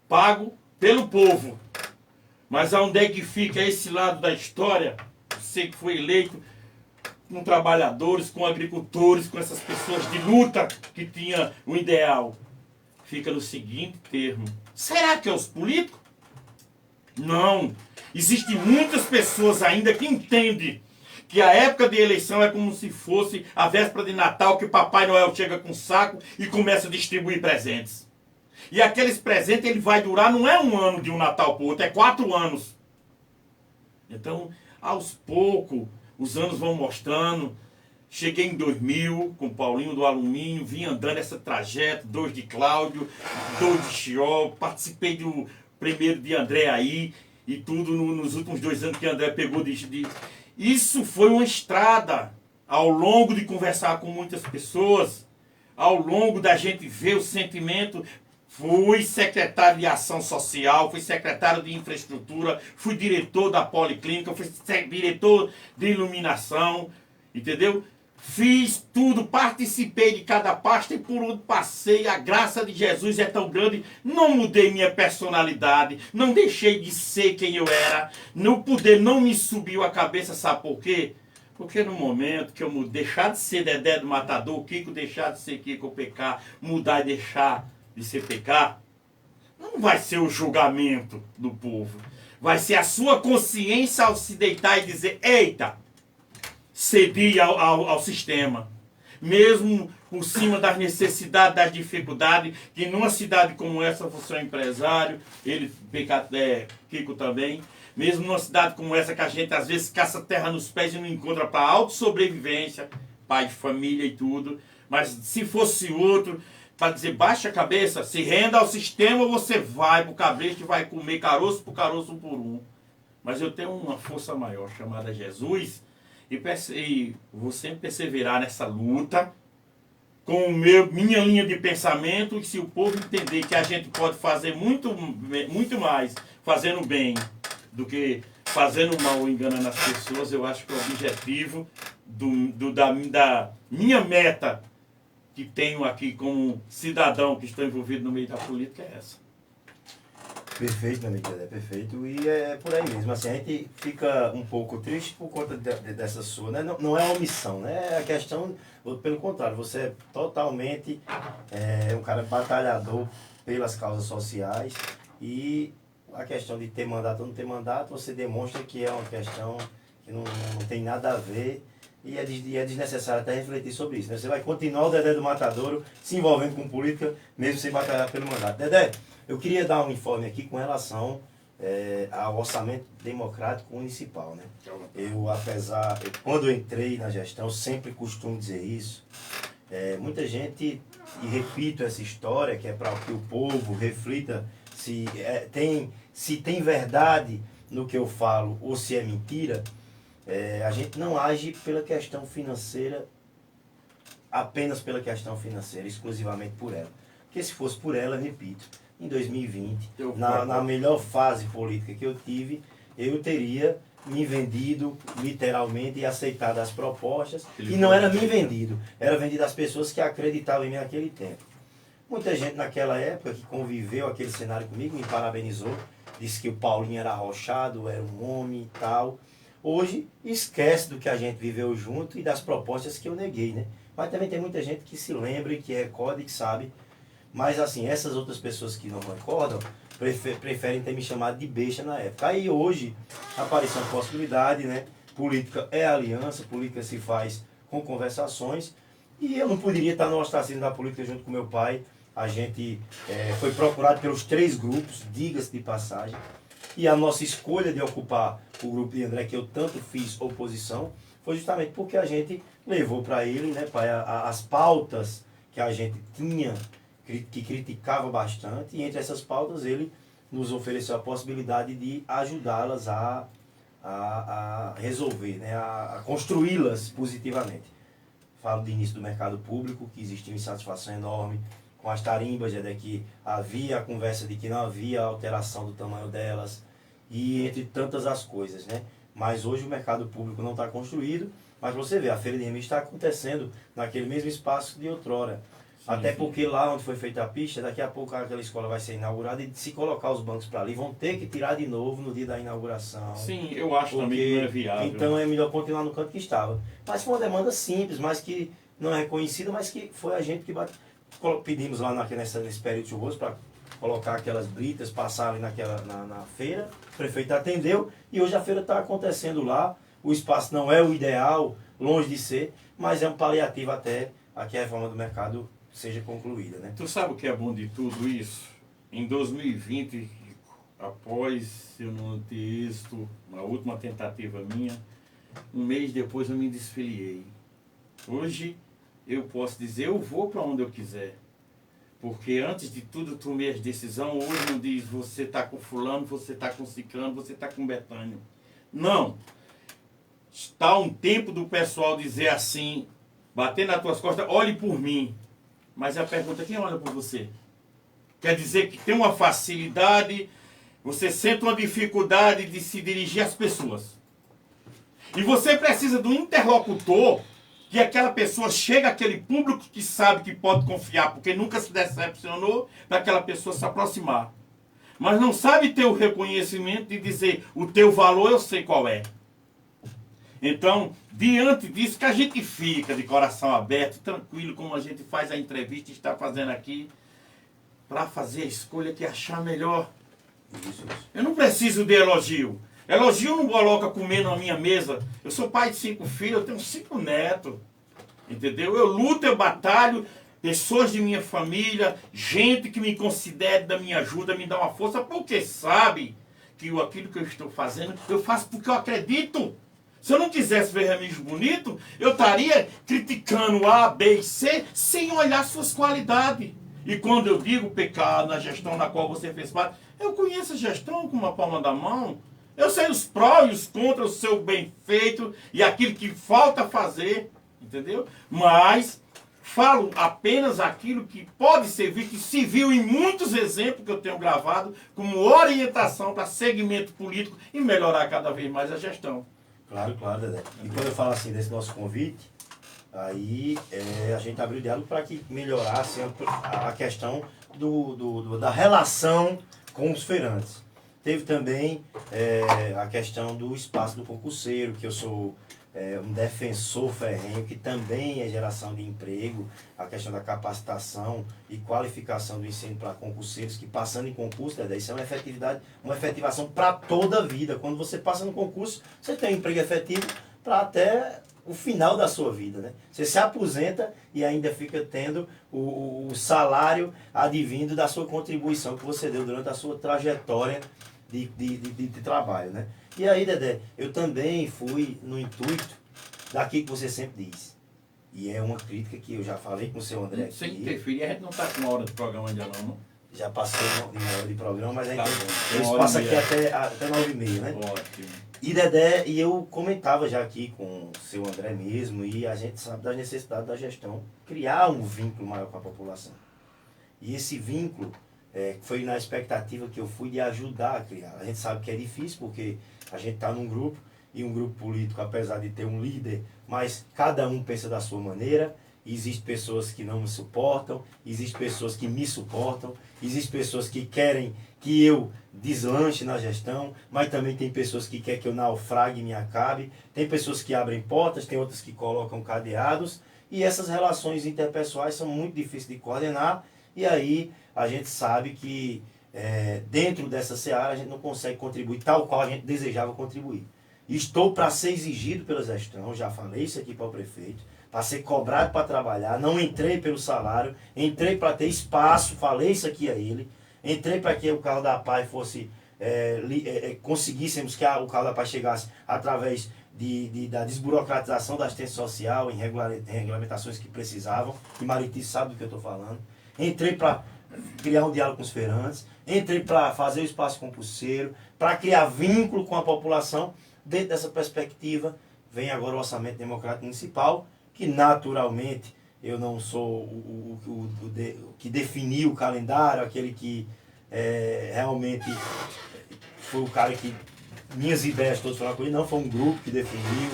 pago pelo povo. Mas aonde é que fica esse lado da história? Você que foi eleito com trabalhadores, com agricultores, com essas pessoas de luta que tinha o ideal. Fica no seguinte termo: será que é os políticos? Não. Existem muitas pessoas ainda que entendem que a época de eleição é como se fosse a véspera de Natal, que o Papai Noel chega com um saco e começa a distribuir presentes. E aqueles presentes ele vai durar, não é um ano de um Natal para o outro, é 4 anos. Então, aos poucos, os anos vão mostrando. Cheguei em 2000 com o Paulinho do Alumínio, vim andando essa trajeto, 2 de Cláudio, 2 de Chió, participei do primeiro de André aí, e tudo nos últimos 2 anos que André pegou de... Isso foi uma estrada, ao longo de conversar com muitas pessoas, ao longo da gente ver o sentimento. Fui secretário de ação social, fui secretário de infraestrutura, fui diretor da policlínica, fui diretor de iluminação, entendeu? Fiz tudo, participei de cada pasta e por onde passei, a graça de Jesus é tão grande, não mudei minha personalidade, não deixei de ser quem eu era, o poder não me subiu a cabeça, sabe por quê? Porque no momento que eu deixar de ser Dedé do Matador, Kiko deixar de ser Kiko PK, mudar e deixar de ser PK, não vai ser o julgamento do povo, vai ser a sua consciência ao se deitar e dizer, eita, cedi ao sistema, mesmo por cima das necessidades, das dificuldades, que numa cidade como essa, você é um empresário, ele, Kiko também, mesmo numa cidade como essa que a gente às vezes caça terra nos pés e não encontra para autossobrevivência, pai de família e tudo, mas se fosse outro, para dizer, baixa a cabeça, se renda ao sistema, você vai pro cabresto e vai comer caroço por caroço, um por um. Mas eu tenho uma força maior chamada Jesus, e vou sempre perseverar nessa luta com minha linha de pensamento, e se o povo entender que a gente pode fazer muito mais fazendo bem do que fazendo mal ou enganando as pessoas, eu acho que o objetivo da minha meta que tenho aqui como cidadão que estou envolvido no meio da política é essa. Perfeito, meu amigo, é perfeito. E é por aí mesmo. Assim, a gente fica um pouco triste por conta dessa sua, né? Não é uma omissão, né? É a questão, pelo contrário, você é totalmente um cara batalhador pelas causas sociais, e a questão de ter mandato ou não ter mandato, você demonstra que é uma questão que não tem nada a ver, e é desnecessário até refletir sobre isso, né? Você vai continuar o Dedé do Matadouro se envolvendo com política, mesmo sem batalhar pelo mandato. Dedé, eu queria dar um informe aqui com relação ao orçamento democrático municipal, né? Quando eu entrei na gestão, sempre costumo dizer isso, muita gente, e repito essa história, que é para que o povo reflita se tem verdade no que eu falo ou se é mentira. A gente não age pela questão financeira, apenas pela questão financeira, exclusivamente por ela. Porque se fosse por ela, repito, em 2020, na melhor fase política que eu tive, eu teria me vendido literalmente e aceitado as propostas, e não era me vendido, era vendido às pessoas que acreditavam em mim naquele tempo. Muita gente naquela época que conviveu aquele cenário comigo me parabenizou, disse que o Paulinho era arrochado, era um homem e tal. Hoje esquece do que a gente viveu junto e das propostas que eu neguei, né? Mas também tem muita gente que se lembra e que recorda e que sabe. Mas assim, essas outras pessoas que não recordam, preferem ter me chamado de besta na época. Aí hoje apareceu uma possibilidade, né? Política é aliança, política se faz com conversações, e eu não poderia estar no ostracismo da política junto com meu pai. A gente foi procurado pelos 3 grupos, diga-se de passagem, e a nossa escolha de ocupar o grupo de André, que eu tanto fiz oposição, foi justamente porque a gente levou para ele, né, as pautas que a gente tinha, que criticava bastante, e entre essas pautas ele nos ofereceu a possibilidade de ajudá-las a resolver, né, a construí-las positivamente. Falo do início do mercado público, que existia uma insatisfação enorme com as tarimbas, que havia a conversa de que não havia alteração do tamanho delas, e entre tantas as coisas, né? Mas hoje o mercado público não está construído, mas você vê, a Feira de Remis está acontecendo naquele mesmo espaço de outrora. Até porque lá onde foi feita a pista, daqui a pouco aquela escola vai ser inaugurada, e se colocar os bancos para ali, vão ter que tirar de novo no dia da inauguração. Sim, eu acho também que não é viável. Então é melhor continuar no canto que estava. Mas foi uma demanda simples, mas que não é reconhecida, mas que foi a gente que pedimos lá nesse período chuvoso para colocar aquelas britas, passar ali na feira. O prefeito atendeu e hoje a feira está acontecendo lá. O espaço não é o ideal, longe de ser, mas é um paliativo até a que a reforma do mercado seja concluída, né? Tu sabe o que é bom de tudo isso? Em 2020, após eu não ter êxito, na última tentativa minha, um mês depois eu me desfiliei. Hoje eu posso dizer, eu vou para onde eu quiser. Porque antes de tudo eu tomei as decisões, hoje não diz você está com fulano, você está com ciclano, você está com betânio. Não. Está um tempo do pessoal dizer assim, bater nas tuas costas, olhe por mim. Mas a pergunta é, quem olha por você? Quer dizer que tem uma facilidade, você sente uma dificuldade de se dirigir às pessoas. E você precisa de um interlocutor, que aquela pessoa chega àquele público que sabe que pode confiar, porque nunca se decepcionou, para aquela pessoa se aproximar. Mas não sabe ter o reconhecimento de dizer, o teu valor eu sei qual é. Então, diante disso que a gente fica de coração aberto, tranquilo, como a gente faz a entrevista e está fazendo aqui, para fazer a escolha que achar melhor. Isso. Eu não preciso de elogio. Elogio não coloca comendo na minha mesa. Eu sou pai de 5 filhos, eu tenho 5 netos. Entendeu? Eu luto, eu batalho, pessoas de minha família, gente que me considere da minha ajuda, me dá uma força, porque sabe que aquilo que eu estou fazendo, eu faço porque eu acredito. Se eu não quisesse ver Remígio bonito, eu estaria criticando A, B e C sem olhar suas qualidades. E quando eu digo pecado na gestão na qual você fez parte, eu conheço a gestão com uma palma da mão. Eu sei os prós e os contras, o seu bem feito e aquilo que falta fazer, entendeu? Mas falo apenas aquilo que pode servir, que se viu em muitos exemplos que eu tenho gravado, como orientação para segmento político e melhorar cada vez mais a gestão. Claro, claro, Dedé. E quando eu falo assim desse nosso convite, aí a gente abriu o diálogo para que melhorasse a questão da relação com os feirantes. Teve também a questão do espaço do concurseiro, que eu sou um defensor ferrenho, que também é geração de emprego, a questão da capacitação e qualificação do ensino para concurseiros, que passando em concurso, Dedé, isso é uma efetivação para toda a vida. Quando você passa no concurso, você tem um emprego efetivo para até o final da sua vida, né? Você se aposenta e ainda fica tendo o salário advindo da sua contribuição que você deu durante a sua trajetória de trabalho, né? E aí, Dedé, eu também fui no intuito daquilo que você sempre diz. E é uma crítica que eu já falei com o seu André aqui. Sem interferir, a gente não está com uma hora de programa ainda não. Já passou de uma hora de programa, mas ainda Tá isso bom. passa aqui até 9h30, né? Ótimo. E Dedé, e eu comentava já aqui com o seu André mesmo, e a gente sabe da necessidade da gestão criar um vínculo maior com a população. E esse vínculo foi na expectativa que eu fui de ajudar a criar. A gente sabe que é difícil, porque a gente está num grupo, e um grupo político, apesar de ter um líder, mas cada um pensa da sua maneira. Existem pessoas que não me suportam, existem pessoas que me suportam, existem pessoas que querem que eu deslanche na gestão, mas também tem pessoas que querem que eu naufrague e me acabe, tem pessoas que abrem portas, tem outras que colocam cadeados, e essas relações interpessoais são muito difíceis de coordenar, e aí a gente sabe que dentro dessa seara a gente não consegue contribuir tal qual a gente desejava contribuir. Estou para ser exigido pela gestão, já falei isso aqui para o prefeito, para ser cobrado para trabalhar, não entrei pelo salário, entrei para ter espaço, falei isso aqui a ele, entrei para que o carro da Paz fosse, conseguíssemos que o carro da Paz chegasse através da desburocratização da assistência social, em regulamentações que precisavam, e Mariti sabe do que eu estou falando. Entrei para criar um diálogo com os feirantes, entrei para fazer o espaço compulseiro, para criar vínculo com a população. Dentro dessa perspectiva, vem agora o orçamento democrático municipal, que naturalmente eu não sou o que definiu o calendário, aquele que realmente foi o cara que minhas ideias todas foram com ele, não foi um grupo que definiu,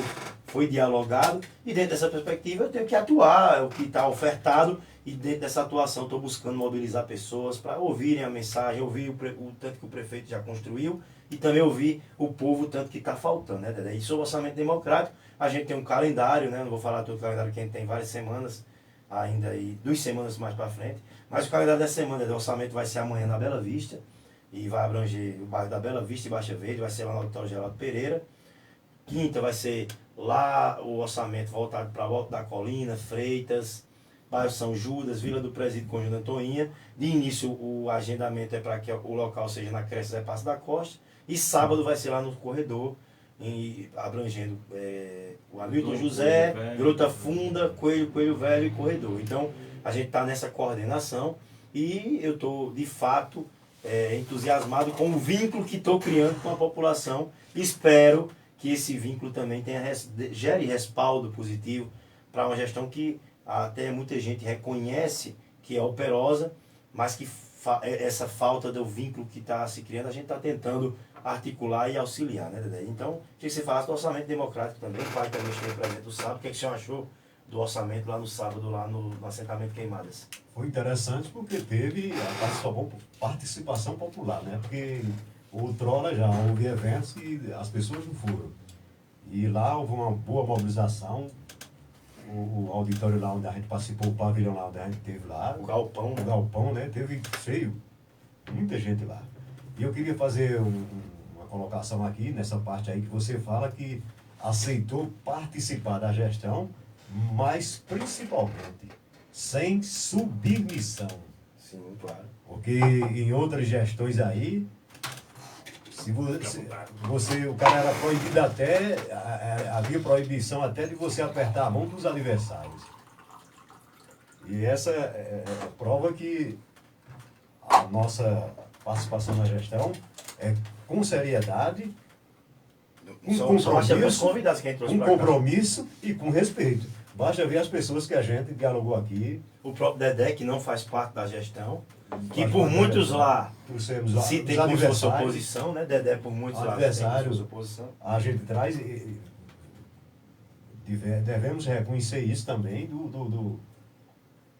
foi dialogado, e dentro dessa perspectiva eu tenho que atuar, é o que está ofertado, e dentro dessa atuação estou buscando mobilizar pessoas para ouvirem a mensagem, ouvir o tanto que o prefeito já construiu, e também ouvir o povo o tanto que está faltando, né, Dedé? E sobre o orçamento democrático, a gente tem um calendário, né? Não vou falar todo o calendário, que a gente tem várias semanas ainda, e 2 semanas mais para frente, Mas o calendário dessa semana do orçamento vai ser amanhã na Bela Vista, e vai abranger o bairro da Bela Vista e Baixa Verde, vai ser lá no Auditório Geraldo Pereira. Quinta vai ser lá o orçamento voltado para a Volta da Colina, Freitas, bairro São Judas, Vila do Presídio, Conjunto Antoinha. De início o agendamento é para que o local seja na Creche Zé Passo da Costa. E sábado vai ser lá no corredor, abrangendo o Hamilton José, Gruta Funda, Coelho Velho e Corredor. Então a gente está nessa coordenação e eu estou de fato entusiasmado com o vínculo que estou criando com a população. Espero que esse vínculo também gere respaldo positivo para uma gestão que até muita gente reconhece que é operosa, mas que essa falta do vínculo que está se criando, a gente está tentando articular e auxiliar, né, Dedé? Então, queria que você falasse do orçamento democrático também, o pai também esteve presente no sábado. O que é que o senhor achou do orçamento lá no sábado, lá no assentamento Queimadas? Foi interessante porque teve a participação popular, né? Porque outrora já houve eventos que as pessoas não foram. E lá houve uma boa mobilização. O auditório lá onde a gente participou, o pavilhão lá onde a gente teve lá. O galpão, O galpão, né? Teve cheio, muita gente lá. E eu queria fazer uma colocação aqui, nessa parte aí que você fala que aceitou participar da gestão, mas principalmente sem submissão. Sim, claro. Porque em outras gestões aí, se você, o cara era proibido até, havia proibição até de você apertar a mão dos adversários. E essa prova que a nossa participação na gestão é com seriedade, com compromisso e com respeito. Basta ver as pessoas que a gente dialogou aqui. O próprio Dedé, que não faz parte da gestão, que por muitos lá se tem como se fosse oposição, né? Dedé por muitos lá se tem como se fosse oposição. A gente traz, devemos reconhecer isso também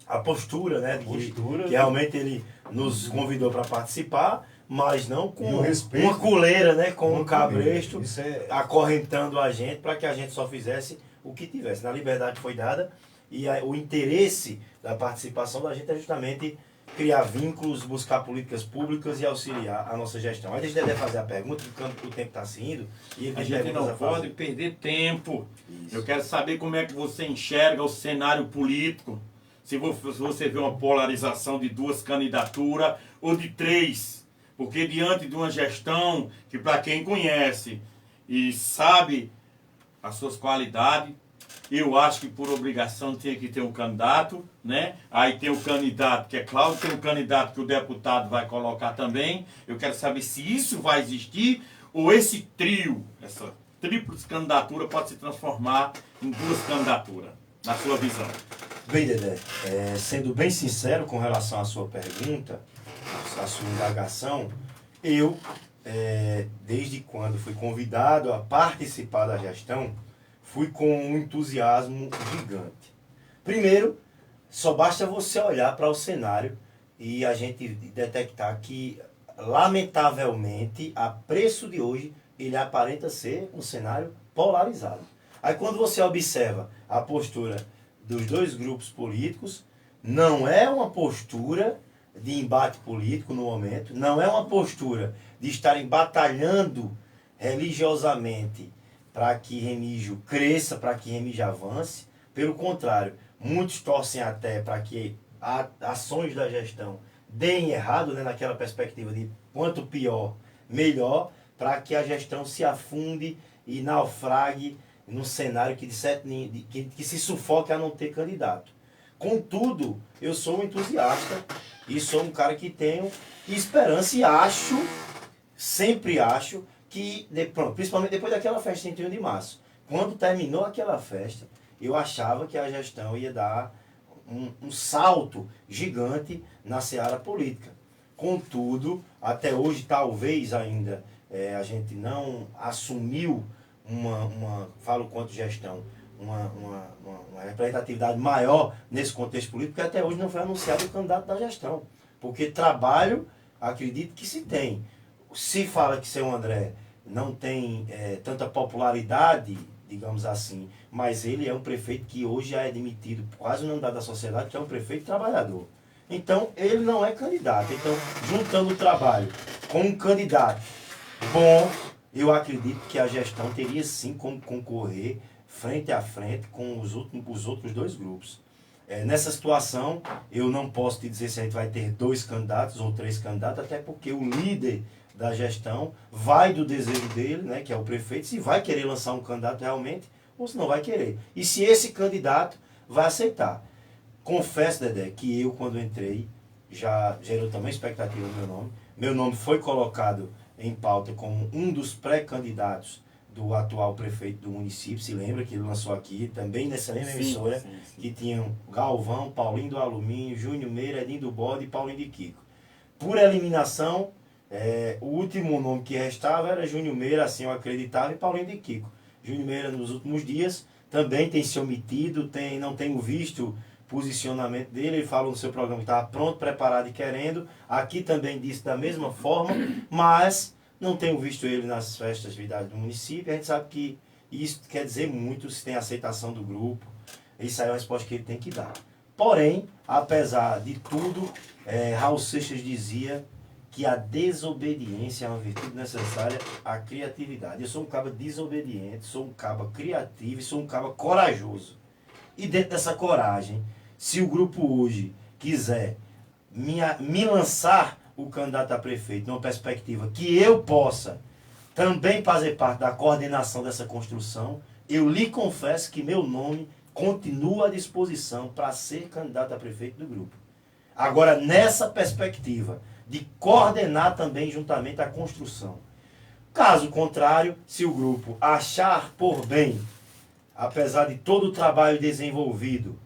a postura, né? Postura, que realmente ele nos convidou para participar, mas não com uma coleira, né? Com um cabresto, acorrentando a gente para que a gente só fizesse o que tivesse. Na liberdade foi dada e o interesse da participação da gente é justamente criar vínculos, buscar políticas públicas e auxiliar a nossa gestão. Aí deixa eu fazer a pergunta, porque o tempo está se indo. E a gente não pode perder tempo. Isso. Eu quero saber como é que você enxerga o cenário político. Se você vê uma polarização de 2 candidaturas ou de 3. Porque diante de uma gestão que, para quem conhece e sabe as suas qualidades, eu acho que por obrigação tinha que ter um candidato, né? Aí tem o candidato que é Cláudio, tem o candidato que o deputado vai colocar também. Eu quero saber se isso vai existir ou esse trio, essa tríplice candidatura pode se transformar em 2 candidaturas, na sua visão. Bem, Dedé, sendo bem sincero com relação à sua pergunta, à sua indagação, eu, desde quando fui convidado a participar da gestão, fui com um entusiasmo gigante. Primeiro, só basta você olhar para o cenário e a gente detectar que, lamentavelmente, a preço de hoje, ele aparenta ser um cenário polarizado. Aí quando você observa a postura dos 2 grupos políticos, não é uma postura de embate político no momento, não é uma postura de estarem batalhando religiosamente para que Remígio cresça, para que Remígio avance. Pelo contrário, muitos torcem até para que ações da gestão deem errado, né, naquela perspectiva de quanto pior, melhor, para que a gestão se afunde e naufrague num cenário que se sufoque a não ter candidato. Contudo, eu sou um entusiasta e sou um cara que tenho esperança e sempre acho, que, principalmente depois daquela festa em 31 de março, quando terminou aquela festa, eu achava que a gestão ia dar um salto gigante na seara política. Contudo, até hoje, talvez ainda a gente não assumiu falo quanto gestão, uma representatividade maior nesse contexto político, porque até hoje não foi anunciado o candidato da gestão. Porque trabalho, acredito que se tem. Se fala que seu André não tem tanta popularidade, digamos assim, mas ele é um prefeito que hoje já é admitido quase unanimidade da sociedade, que é um prefeito trabalhador. Então, ele não é candidato. Então, juntando o trabalho com um candidato bom, eu acredito que a gestão teria sim como concorrer frente a frente com os outros dois grupos. Nessa situação, eu não posso te dizer se a gente vai ter 2 candidatos ou 3 candidatos, até porque o líder da gestão vai do desejo dele, né, que é o prefeito, se vai querer lançar um candidato realmente ou se não vai querer. E se esse candidato vai aceitar. Confesso, Dedé, que eu, quando entrei, já gerou também expectativa no meu nome. Meu nome foi colocado em pauta como um dos pré-candidatos do atual prefeito do município. Se lembra que ele lançou aqui, também nessa mesma emissora, sim. que tinham Galvão, Paulinho do Alumínio, Júnior Meira, Edinho do Bode e Paulinho de Kiko. Por eliminação, o último nome que restava era Júnior Meira, assim eu acreditava, e Paulinho de Kiko. Júnior Meira, nos últimos dias, também tem se omitido, não tenho visto posicionamento dele. Ele falou no seu programa que estava pronto, preparado e querendo. Aqui também disse da mesma forma, mas não tenho visto ele nas festas de idade do município. A gente sabe que isso quer dizer muito se tem aceitação do grupo. Isso aí é uma resposta que ele tem que dar. Porém, apesar de tudo, Raul Seixas dizia que a desobediência é uma virtude necessária à criatividade. Eu sou um caba desobediente, sou um caba criativo e sou um caba corajoso. E dentro dessa coragem, se o grupo hoje quiser me lançar o candidato a prefeito numa perspectiva que eu possa também fazer parte da coordenação dessa construção, eu lhe confesso que meu nome continua à disposição para ser candidato a prefeito do grupo. Agora, nessa perspectiva de coordenar também juntamente a construção. Caso contrário, se o grupo achar por bem, apesar de todo o trabalho desenvolvido,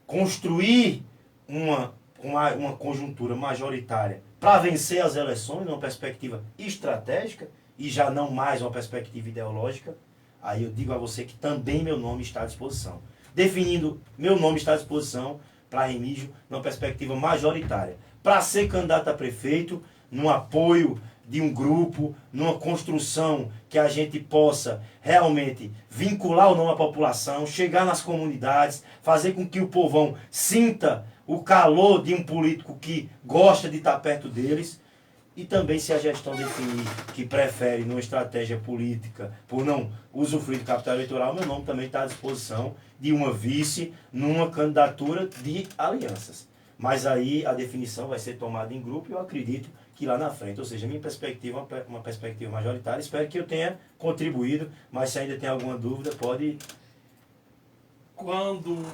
construir uma conjuntura majoritária para vencer as eleições, numa perspectiva estratégica e já não mais uma perspectiva ideológica, aí eu digo a você que também meu nome está à disposição. Definindo, meu nome está à disposição para Remígio numa perspectiva majoritária. Para ser candidato a prefeito, num apoio de um grupo, numa construção que a gente possa realmente vincular o nome à população, chegar nas comunidades, fazer com que o povão sinta o calor de um político que gosta de estar perto deles. E também, se a gestão definir que prefere numa estratégia política por não usufruir do capital eleitoral, meu nome também está à disposição de uma vice numa candidatura de alianças. Mas aí a definição vai ser tomada em grupo e eu acredito que lá na frente, ou seja, minha perspectiva é uma perspectiva majoritária. Espero que eu tenha contribuído, mas se ainda tem alguma dúvida, pode... Quando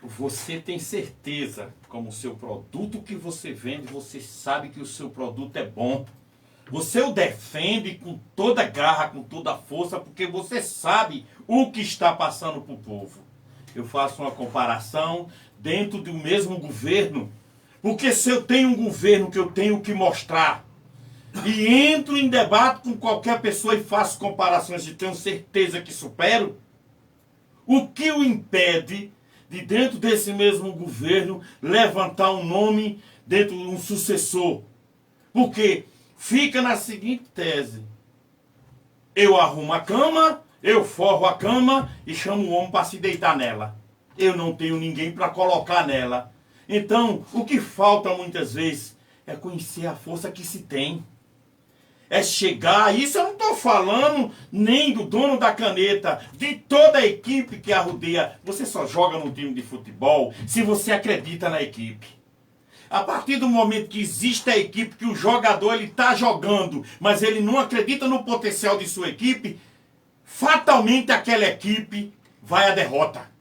você tem certeza, como o seu produto que você vende, você sabe que o seu produto é bom. Você o defende com toda garra, com toda força, porque você sabe o que está passando para o povo. Eu faço uma comparação dentro do mesmo governo, porque se eu tenho um governo que eu tenho que mostrar, e entro em debate com qualquer pessoa e faço comparações e tenho certeza que supero, o que o impede de dentro desse mesmo governo levantar um nome dentro de um sucessor? Porque fica na seguinte tese: eu arrumo a cama, eu forro a cama e chamo o homem para se deitar nela. Eu não tenho ninguém para colocar nela. Então, o que falta muitas vezes é conhecer a força que se tem. É chegar, isso eu não estou falando nem do dono da caneta, de toda a equipe que a rodeia. Você só joga no time de futebol se você acredita na equipe. A partir do momento que existe a equipe, que o jogador ele está jogando, mas ele não acredita no potencial de sua equipe, fatalmente aquela equipe vai à derrota.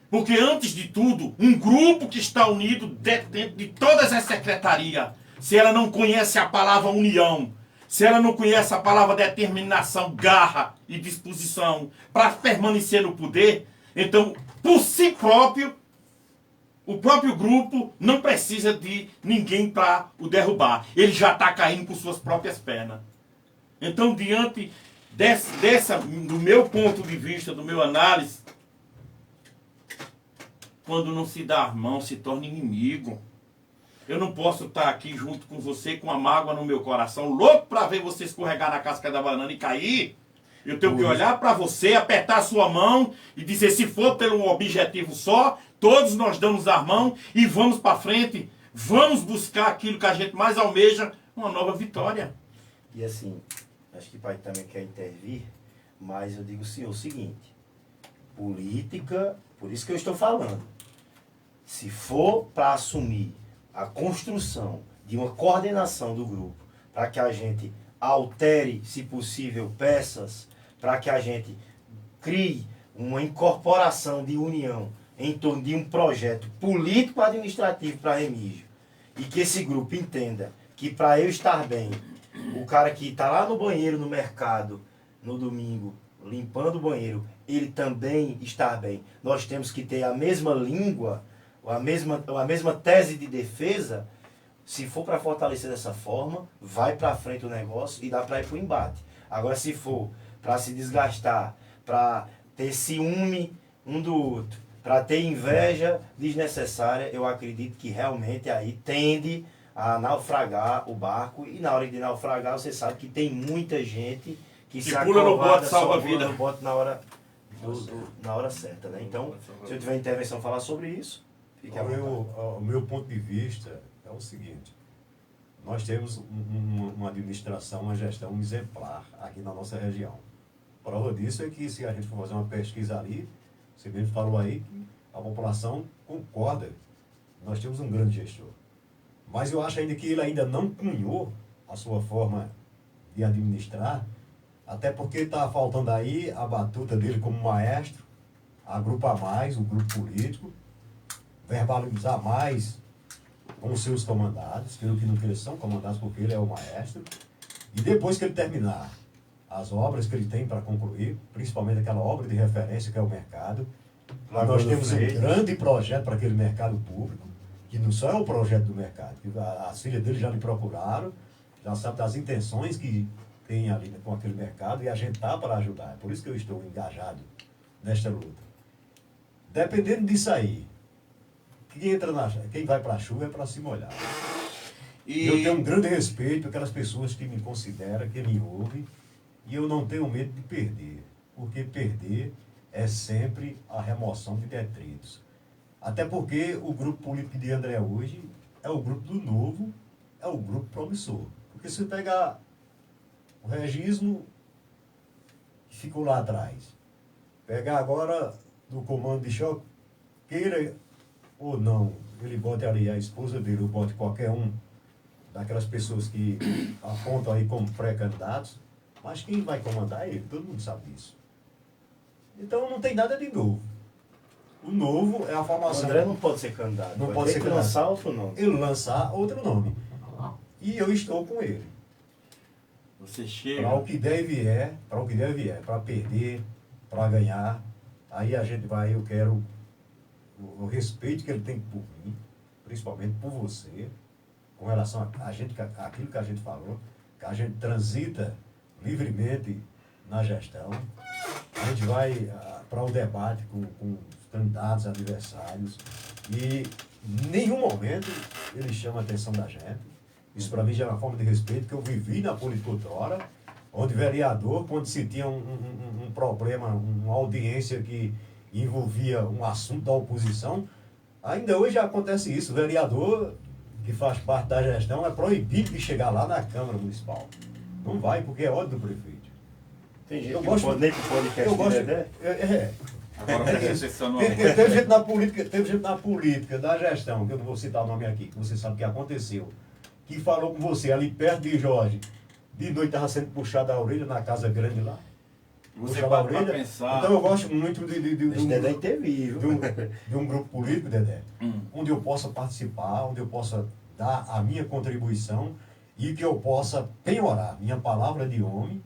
Porque antes de tudo, um grupo que está unido dentro de todas as secretarias, se ela não conhece a palavra união, se ela não conhece a palavra determinação, garra e disposição para permanecer no poder, então, por si próprio, o próprio grupo não precisa de ninguém para o derrubar. Ele já está caindo com suas próprias pernas. Então, diante do meu ponto de vista, do meu análise, quando não se dá as mãos, se torna inimigo. Eu não posso estar aqui junto com você com a mágoa no meu coração, louco para ver você escorregar na casca da banana e cair. Eu tenho que olhar para você, apertar a sua mão e dizer, se for pelo um objetivo só, todos nós damos as mãos e vamos para frente. Vamos buscar aquilo que a gente mais almeja, uma nova vitória. E assim, acho que o pai também quer intervir, mas eu digo sim, o seguinte, política, por isso que eu estou falando, se for para assumir a construção de uma coordenação do grupo, para que a gente altere, se possível, peças, para que a gente crie uma incorporação de união em torno de um projeto político-administrativo para Remígio, e que esse grupo entenda que para eu estar bem, o cara que está lá no banheiro, no mercado, no domingo, limpando o banheiro, ele também está bem. Nós temos que ter a mesma língua, a mesma tese de defesa. Se for para fortalecer dessa forma, vai para frente o negócio e dá para ir para o embate. Agora, se for para se desgastar, para ter ciúme um do outro, para ter inveja desnecessária, eu acredito que realmente aí tende a naufragar o barco. E na hora de naufragar, você sabe que tem muita gente que se pula no acovarda, bote, só salva a pula vida. no bote na hora certa, né? Então, se eu tiver intervenção falar sobre isso, fique à vontade. O meu ponto de vista é o seguinte: nós temos uma administração, uma gestão exemplar aqui na nossa região. Prova disso é que, se a gente for fazer uma pesquisa ali, você mesmo falou aí que a população concorda. Nós temos um grande gestor. Mas eu acho ainda que ele ainda não cunhou a sua forma de administrar, até porque está faltando aí a batuta dele como maestro, agrupar mais o grupo político, verbalizar mais com os seus comandados, pelo que não que eles são comandados, porque ele é o maestro, e depois que ele terminar as obras que ele tem para concluir, principalmente aquela obra de referência que é o mercado, nós temos um grande projeto para aquele mercado público, que não só é o projeto do mercado, que as filhas dele já me procuraram, já sabe das intenções que tem ali com aquele mercado, e a gente está para ajudar. É por isso que eu estou engajado nesta luta. Dependendo disso aí, quem vai para a chuva é para se molhar. E Eu tenho um grande respeito àquelas pessoas que me consideram, que me ouvem, e eu não tenho medo de perder, porque perder é sempre a remoção de detritos. Até porque o grupo político de André hoje é o grupo do novo, é o grupo promissor. Porque se pegar o regismo que ficou lá atrás, pegar agora do comando de choque, queira ou não, ele bote ali a esposa dele, ou bote qualquer um daquelas pessoas que apontam aí como pré-candidatos, mas quem vai comandar é ele, todo mundo sabe disso. Então não tem nada de novo. O novo é a O formação. André não pode ser candidato. Não vai pode ter ser que candidato. lançar outro nome. Ele lançar outro nome. E eu estou com ele. você chega. Para o que der e vier, para perder, para ganhar, aí a gente vai, eu quero o respeito que ele tem por mim, principalmente por você, com relação a gente, aquilo que a gente falou, que a gente transita livremente na gestão. A gente vai para o debate com os candidatos, adversários, e em nenhum momento ele chama a atenção da gente. Isso para mim já é uma forma de respeito, que eu vivi na política outrora, onde vereador, quando se tinha um problema, uma audiência que envolvia um assunto da oposição, ainda hoje acontece isso. O vereador que faz parte da gestão é proibido de chegar lá na Câmara Municipal. Não vai, porque é ordem do prefeito. Tem gente Eu que gosto- não pode nem pro podcast Eu gosto. de Dedé. Agora presta atenção no Teve gente na política, da gestão, que eu não vou citar o nome aqui, que você sabe que aconteceu, que falou com você ali perto de Jorge, de noite estava sendo puxado a orelha na Casa Grande lá. Você Puxava a para pra orelha. pensar. Então eu gosto muito Esse Dedé interviu. de um grupo político, Dedé, Hum. onde eu possa participar, onde eu possa dar a minha contribuição e que eu possa penhorar minha palavra de homem,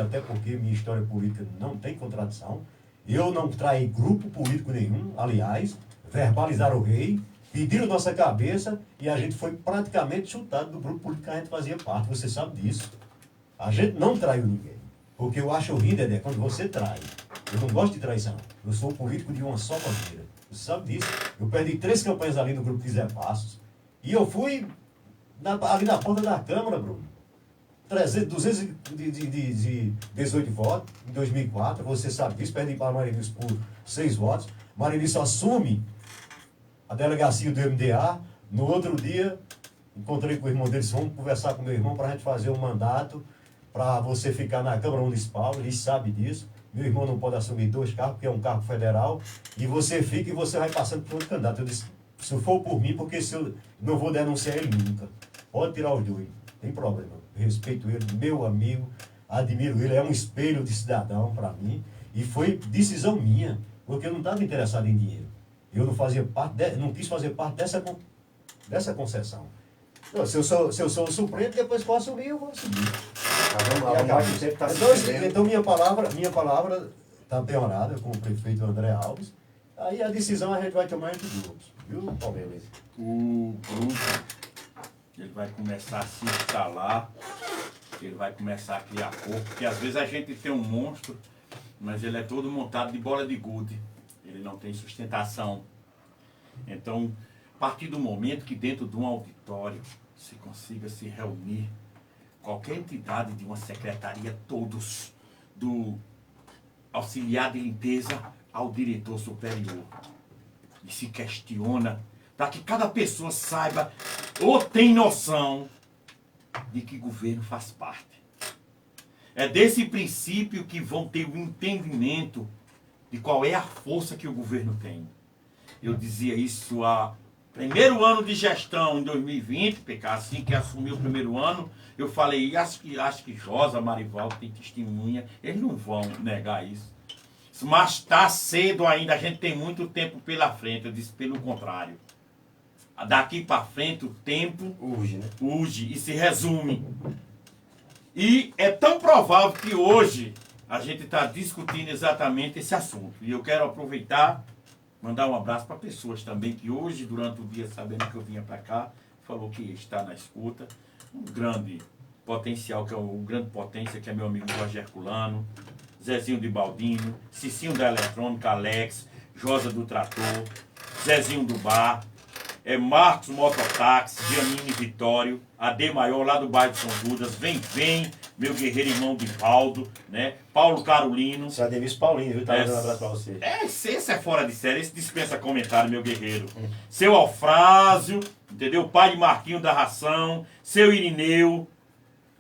até porque minha história política não tem contradição. Eu não traí grupo político nenhum, aliás, verbalizaram o rei, pediram nossa cabeça e a gente foi praticamente chutado do grupo político que a gente fazia parte. Você sabe disso. A gente não traiu ninguém. Porque eu acho ruim, Dedé, quando você trai. Eu não gosto de traição. Eu sou político de uma só bandeira. Você sabe disso. Eu perdi 3 campanhas ali no grupo de Zé Passos. E eu fui ali na porta da Câmara, Bruno. 218 votos em 2004. Você sabe disso. Perdi para Marinice por 6 votos. Marinice assume a delegacia do MDA No outro dia, encontrei com o irmão deles, vamos conversar com o meu irmão para a gente fazer um mandato para você ficar na Câmara Municipal, ele sabe disso. Meu irmão não pode assumir 2 cargos, porque é um cargo federal, e você fica e você vai passando por outro candidato. Eu disse, se for por mim, porque se eu não vou denunciar ele nunca. Pode tirar os 2, não tem problema. Eu respeito ele, meu amigo, admiro ele, é um espelho de cidadão para mim, e foi decisão minha, porque eu não estava interessado em dinheiro. Eu não fazia parte, não quis fazer parte dessa concessão. Não, se eu sou o Supremo, depois que eu assumir, eu vou assumir. Vamos lá, vamos lá, que o tempo está se Então, assim, perdendo. então minha palavra está penhorada com o prefeito André Alves. Aí a decisão a gente vai tomar entre os outros. Viu, Palmeiras? O grupo, ele vai começar a se instalar, ele vai começar a criar corpo, porque às vezes a gente tem um monstro, mas ele é todo montado de bola de gude, ele não tem sustentação. Então, a partir do momento que dentro de um auditório se consiga se reunir qualquer entidade de uma secretaria, todos, do auxiliar de limpeza ao diretor superior, e se questiona, para que cada pessoa saiba ou tem noção de que governo faz parte. É desse princípio que vão ter o entendimento de qual é a força que o governo tem. Eu dizia isso a primeiro ano de gestão, em 2020, PK, assim que assumiu o primeiro ano, eu falei, acho que Josa, Marivaldo tem testemunha, eles não vão negar isso. Mas está cedo ainda, a gente tem muito tempo pela frente. Eu disse pelo contrário. Daqui para frente o tempo Urge, né? urge e se resume. E é tão provável que hoje a gente está discutindo exatamente esse assunto. E eu quero aproveitar, mandar um abraço para pessoas também que hoje, durante o dia, sabendo que eu vinha para cá, falou que está na escuta. Um grande potencial, que é o grande potência, que é meu amigo Jorge Herculano, Zezinho de Baldino, Cicinho da Eletrônica, Alex, Josa do Trator, Zezinho do Bar, Marcos Mototáxi, Giannini Vitório, AD Maior lá do bairro de São Judas, vem, meu guerreiro irmão de Valdo, né? Paulo Carolino. Seu Ademir Paulinho, viu? Tá dando um abraço pra você. Esse é fora de série, esse dispensa comentário, meu guerreiro. Seu Alfrásio, entendeu? Pai de Marquinho da Ração, seu Irineu,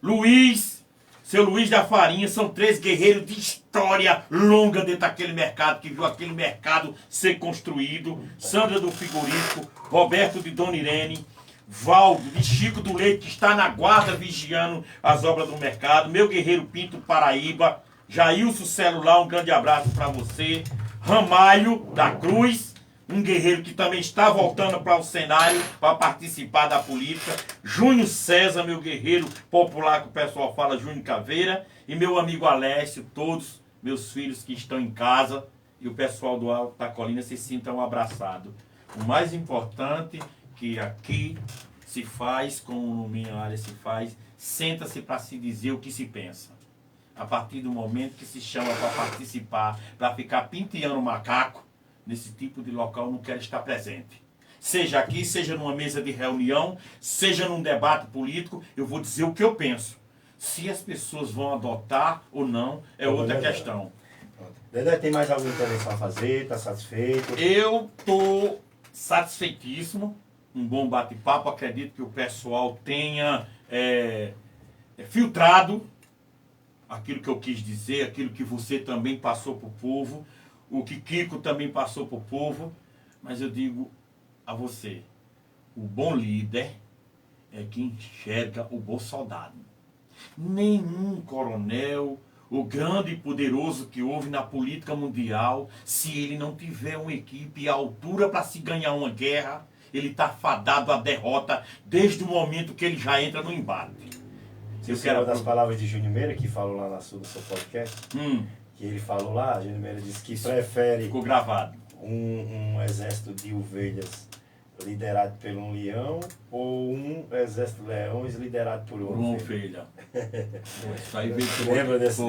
Luiz, seu Luiz da Farinha, são 3 guerreiros de história longa dentro daquele mercado, que viu aquele mercado ser construído. Sandra do Frigorífico, Roberto de Dona Irene, Valdo de Chico do Leite, que está na guarda vigiando as obras do mercado. Meu guerreiro Pinto Paraíba, Jailson Celular, um grande abraço para você. Ramalho da Cruz, um guerreiro que também está voltando para o cenário para participar da política. Júnior César, meu guerreiro popular, que o pessoal fala, Júnior Caveira. E meu amigo Alessio, todos meus filhos que estão em casa. E o pessoal do Alto da Colina se sintam abraçados. O mais importante que aqui se faz, como na minha área se faz, senta-se para se dizer o que se pensa. A partir do momento que se chama para participar, para ficar penteando macaco, nesse tipo de local não quero estar presente. Seja aqui, seja numa mesa de reunião, seja num debate político, eu vou dizer o que eu penso. Se as pessoas vão adotar ou não, é outra questão. Dedé, tem mais alguma intervenção a fazer? Está satisfeito? Eu estou satisfeitíssimo. Um bom bate-papo. Acredito que o pessoal tenha filtrado aquilo que eu quis dizer, aquilo que você também passou para o povo, o que Kiko também passou para o povo. Mas eu digo a você, o bom líder é quem enxerga o bom soldado. Nenhum coronel, o grande e poderoso que houve na política mundial, se ele não tiver uma equipe à altura para se ganhar uma guerra, ele está fadado à derrota desde o momento que ele já entra no embate. Eu quero uma das palavras de Júnior Meira, que falou lá no seu podcast, que ele falou lá, Júnior Meira disse que prefere Ficou gravado. um exército de ovelhas liderado por um leão ou um exército de leões liderado por uma ovelha. Isso aí veio Lembra dessa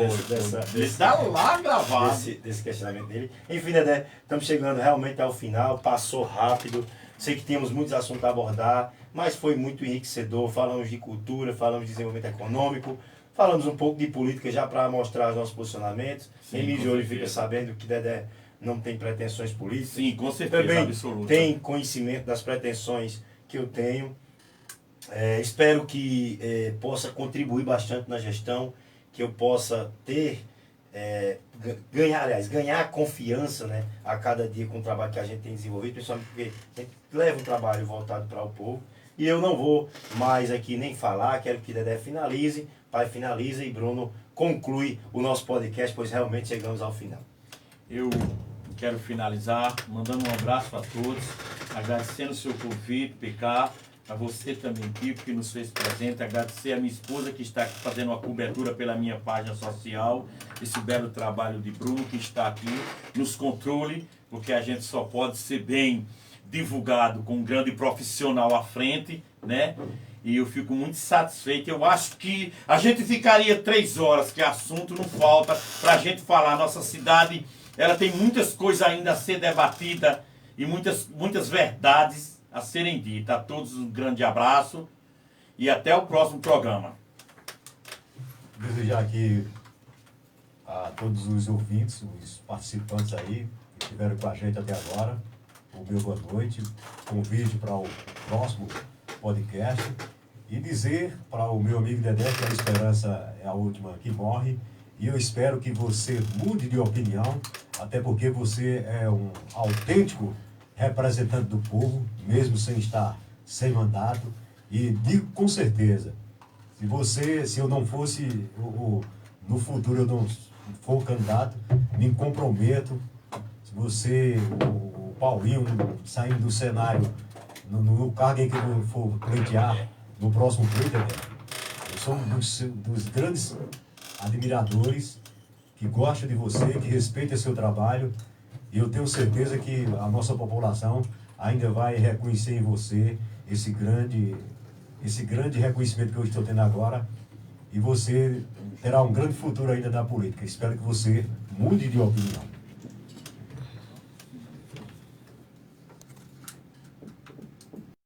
Está lá gravado. desse questionamento dele? Enfim, Dedé, estamos chegando realmente ao final, passou rápido. Sei que temos muitos assuntos a abordar, mas foi muito enriquecedor. Falamos de cultura, falamos de desenvolvimento econômico, falamos um pouco de política já para mostrar os nossos posicionamentos. Sim, Emílio com Júlio certeza. fica sabendo que Dedé não tem pretensões políticas. Sim, com certeza Também absoluta. tem conhecimento das pretensões que eu tenho. Espero que possa contribuir bastante na gestão, que eu possa ter, ganhar confiança, né, a cada dia com o trabalho que a gente tem desenvolvido, principalmente porque a gente leva um trabalho voltado para o povo. E eu não vou mais aqui nem falar, quero que Dedé finalize, Pai finaliza e Bruno conclui o nosso podcast, pois realmente chegamos ao final. Eu quero finalizar mandando um abraço a todos, agradecendo o seu convite, PK, a você também, Kiko, que nos fez presente, agradecer a minha esposa que está aqui fazendo uma cobertura pela minha página social, esse belo trabalho de Bruno que está aqui nos controle, porque a gente só pode ser bem divulgado com um grande profissional à frente, né? E eu fico muito satisfeito. Eu acho que a gente ficaria 3 horas, que assunto não falta para a gente falar. Nossa cidade, ela tem muitas coisas ainda a ser debatida e muitas verdades a serem ditas. A todos um grande abraço e até o próximo programa. Desejar aqui a todos os ouvintes, os participantes aí que estiveram com a gente até agora, o meu boa noite, convite para o próximo podcast e dizer para o meu amigo Dedé que a esperança é a última que morre, e eu espero que você mude de opinião, até porque você é um autêntico representante do povo, mesmo sem estar sem mandato, e digo com certeza, se eu não fosse, no futuro eu não for candidato, me comprometo, se você, o Paulinho, saindo do cenário, no cargo em que eu for pleitear, no próximo pleito, eu sou um dos grandes admiradores, que gosta de você, que respeita seu trabalho, e eu tenho certeza que a nossa população ainda vai reconhecer em você esse grande reconhecimento que eu estou tendo agora, e você terá um grande futuro ainda na política. Espero que você mude de opinião.